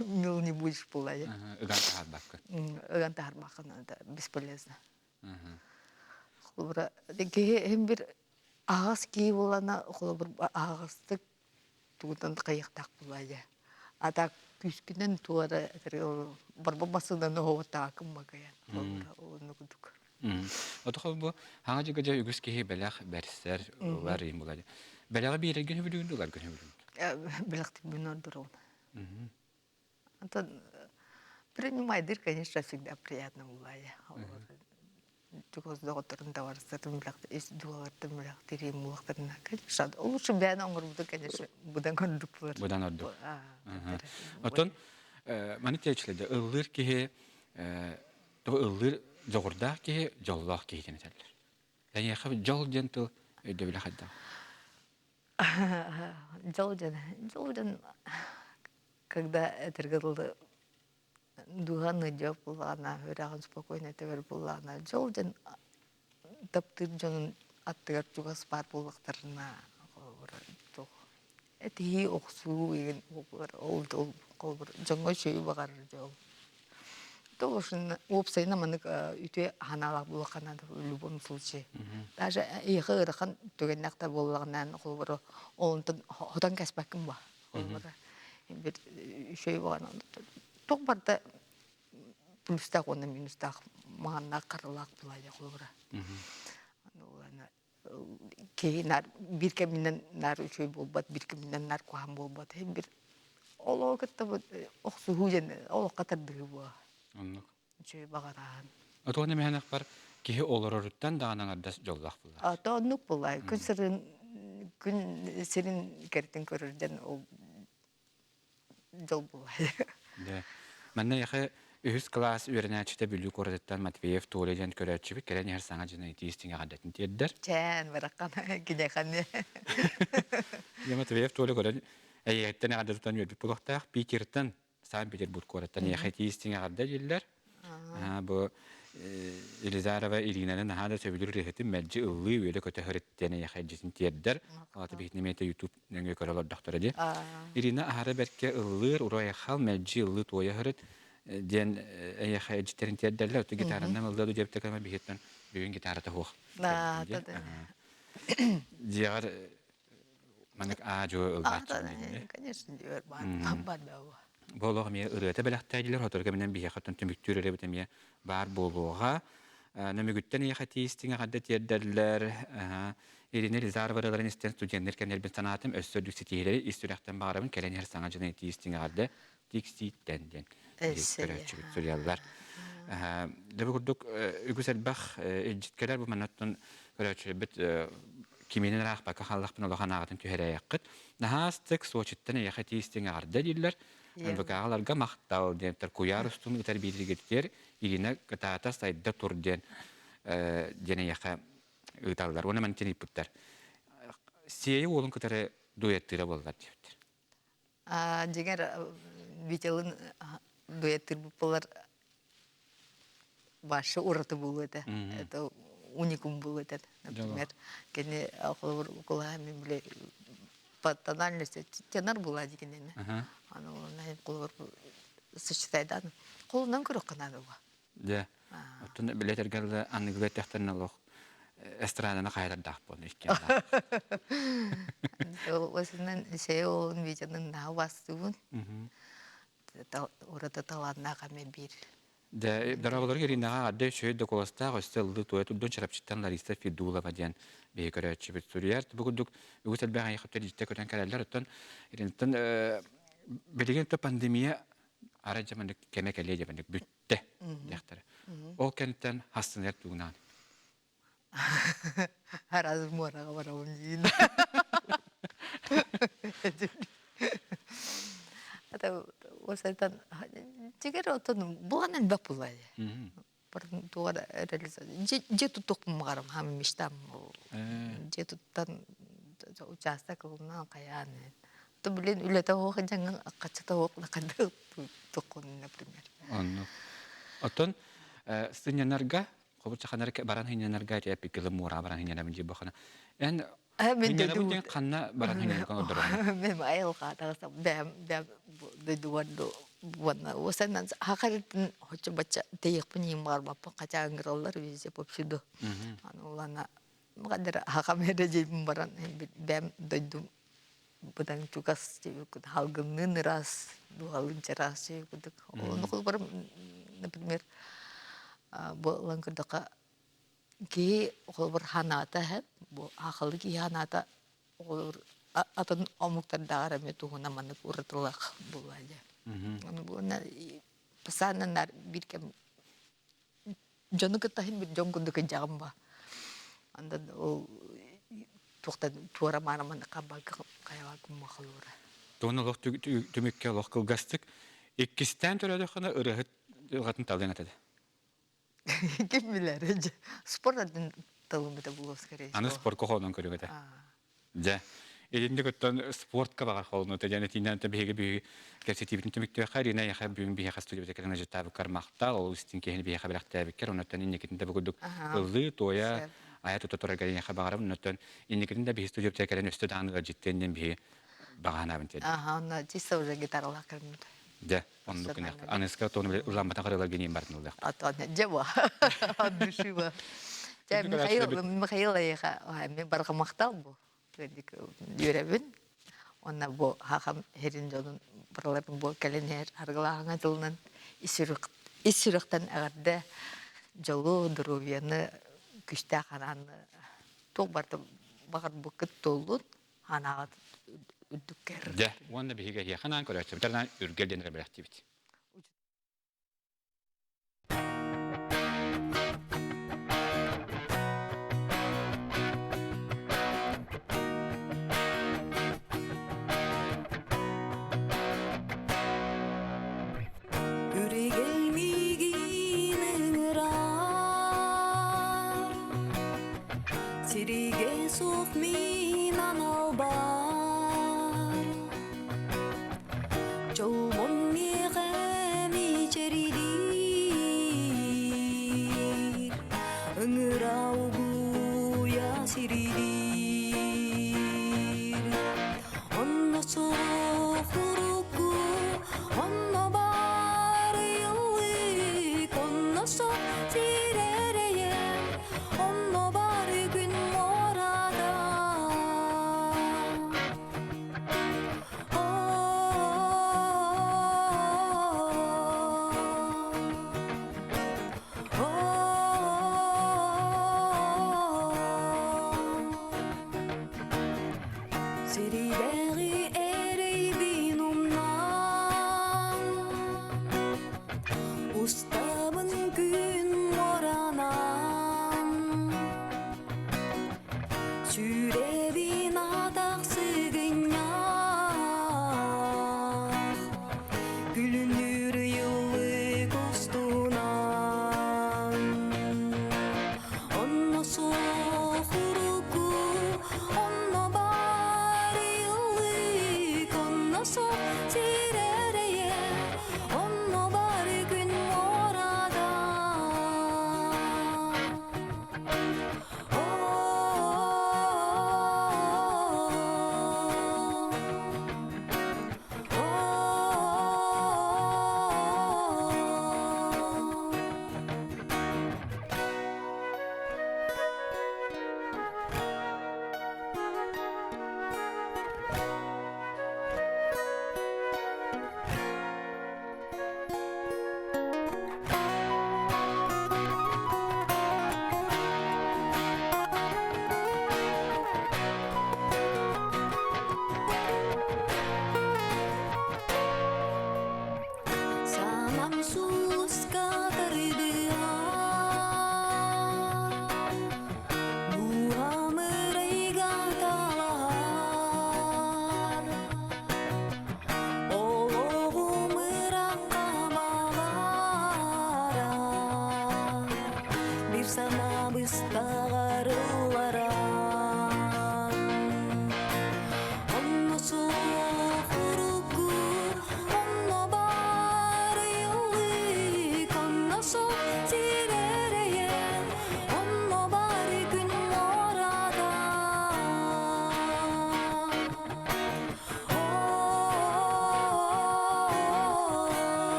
мил не будешь пулать. Ыган тахар баққа. Ыган тахар баққа, это бесполезно. Қолыбыра, hem bir ағыз кей болана, қолыбыр ағыздық туғыдан қайықтақ бұлайды. Ата күшкінен туары барбамасыдан оғыта ақым бағаян. Оны күдік. Отохол бу хаңа жыга жа үгүс кеһи белах берсер бар им булады. Белага биреген хүлүндүлөр гөнүлүн. Белахты бинор дурон. Антон принимайдыр, конечно, всегда приятно булайды. Чукос докторун товарыстарын белахты, эс дуаларды белахты ремулактарына. Конечно, лучше бяна оңгурду, конечно, будан көрдүк булар. Будан орду. Отон манитечледе ыллыр кеһи то ыллыр Жогурда ки жоллах ки тенетелер. Yani хаб жол жентил өйдөбүлө хадда. Жолден когда этергылды дуганы жоп булана, өрагын спокойно тебер булана. Жолден таптыр жонун аттыгар чугас бар булактарына эти оксу иген ол колбур жаңга шөй багар жол. Тоже опсайна манык үтө ханалак булаканады в любом случае. Даже ихы ырхан төгеннакта боллаганан колбур онтон ходан каспакым ба. Колбур бир шөй баган. Ток барда плюстак оны минустак маңна карылак булайды колбур. Кейнар бир кеминен нар шөй болбат, бир кеминен нар куам болбат. Бир олоо кетте оксу хужен ол катардыгы бу. Оннук. Шөй багаран. Отоны механак бар кихи олороруттан дағанаңарда жоллақ бұлар. Ата оннук булай. Күн сирин кертин көрөрден ол жол булай. Да. Манна яхы үхіс класс үйренәчіте бүлі көрдеттен Матвеев туоледен көрәтші керен ер саңа жына итиістіңе қадатын теддер. Чән бараққан кенеқанне. Матвеев туоле көрән әйеттен қадаттан өдіп бұлықтақ Питерден Санкт-Петербург көрәттен яхы итиістіңе қадда желдер. Бұл Елизарова Иринаны хада сөбүлүр рехети мәджи ыллы өйдө көтө хөреттене яхаджисин тиердер. Аты битнемете YouTube нөңгө көрөлөр доктор ди. Ирина ахары берке ыллыр урая хал мәджи ыллы тоя хөрет ден яхаджтерин тиердерлер. Өтө гитарандан ыллы деп текеме бихеттен бүгүн гитарата хук. Да, да. Диар манек ажо ылгачы. Конечно, диар бада. Болог мен ырыта беләктәйләр хатырга менән бия хатын төмүктүрәре битәм бар болуга нәмигүттән яхатистиңа гадда тиердәрләр Ирина Елизароваларын истен студентлар кенелбен санатым өссөдүк ситиләре истүрәктән барабын кәлән һәр саңа җына тиистиңа гадда тикститтән ден. Сөйләрләр. Дәбе күрдүк үгүсәл бах җиткәләр бу манаттан көрәчә бит кименен рах бака халлах бин Аллаһ агатын төһәрә якыт. Нахастык сочиттән яхатистиңа гадда дилләр. Бакаларга мактау дентер куяр устун тербийлигеттер Ирина катата сайда турден дене яка ыталлар. Оны мен тени путтар. Сие олун катары дуэттер болдат диптер. Дигер бителин дуэттер булар башы ураты булды. Это уникум булды. Например, кене ахлар кулами биле патанальность тенар була дигенне. Аны онай кулар сочетайдан колунан көрөк канады бу. Да. Оттон билетергелде анныгы тахтан лох эстраданы кайрардак болду иккен. Осунан сеол виденин навастыбын. Ората таланна каме бир. Да, дарагалар Иринага адда шөйдө колоста гостелды туэту дон чарапчыттан Лариса Федулова ден бекөрөчү бит сүрүяр. Бүгүндүк үгүтел бага яхыптар житте көрөн каралар оттон Иринтен билеген пандемия аражамандык кемекеле жабандык бүтте яктар. Ол кенттен хастынер тугунан. Хараз морага барабын дейин. Ата осайтан тигер отон буганан бак булай. Бардын тугара реализация. Же туттук мугарам хам мечтам. Же туттан участок кылынан каян. То билен үлете ок жаңга качта ок наканды токун, например. Анно. Отон сынянарга кобучаханар баран хинянарга тепи килмура баран хинянам же бахана. Эн мен дедү канна баран хинянар кондорон. Мен айыл катагаса бэм дедуандо вона осанан хакарытын хочо бача тейекпни марма качаңгыралар везе попшуду. Анулана мгадыр хакамеде жебим баран бэм дедү будан тугас жебик халгынын раз дуалын чарас жебик. Оны кылбар, например, боланкырдака ки кылбар ханата хеп, бу акылы ки ханата атын омуктар дагара тугуна маны уратылак булайды. Аны буна пасаннар биркем жону кытахин бир жоңгунду кыжагымба. Анда ол тохта туара мараман кабак каябак махалура. Тоны лох төмөккө лох кылгастык. Эккистен төрөдө хана ырыгыт гатын талдан атады. Ким билер? Спорттан талымыта булу скорее. Аны спорт кохонон көрөгөтө. Да. Элинде көттөн спортка бага холну тежене тинен тебеге би кесетибин төмөктө харина яха бүгүн би яха студия бекерне жеттабы кармакта ол истин кехни би яха белакта бекер онотон иннекетинде бүгүдүк ылы тоя аяту тоторга яха багарам онотон иннекетинде би студия бекерне өстө даңга життенден би бағана бінтеді. Онна чисто уже гитаралар кірмейді. Да, он дукіне. Анеска тоны ұламбатан қарайлар бенейін бардың ұлдақ. Атаны, жеба. Души ба. Михаил аяға, мен барға мақтал бұл. Үйребін. Онна бұл хақам херин жолын бұраларын бұл кәленер арғылағыңа жылынан исүріктен әғарды жолу дұрувияны күшті қананы тоқ барды бағыр бұл күт толын анағат үддіккер. Да, онда бігеге яқынан көрәтсі. Бұтардан үргелденірі бір активити. Сириге суқ минан албар Жолмон меғами жеридир Үңір аугуя сиридир Онно соқуруку, онно бар йыллик Онно соқ сирерeye, онно бар күн морада Сиридегі әрейбін умнан Ұстабын күн моранан Сүребін атақ сығынақ Күлінір йылы костунан Онно соқуруку, онно бар йылык Онно соқ сирерeye, онно бар күн морада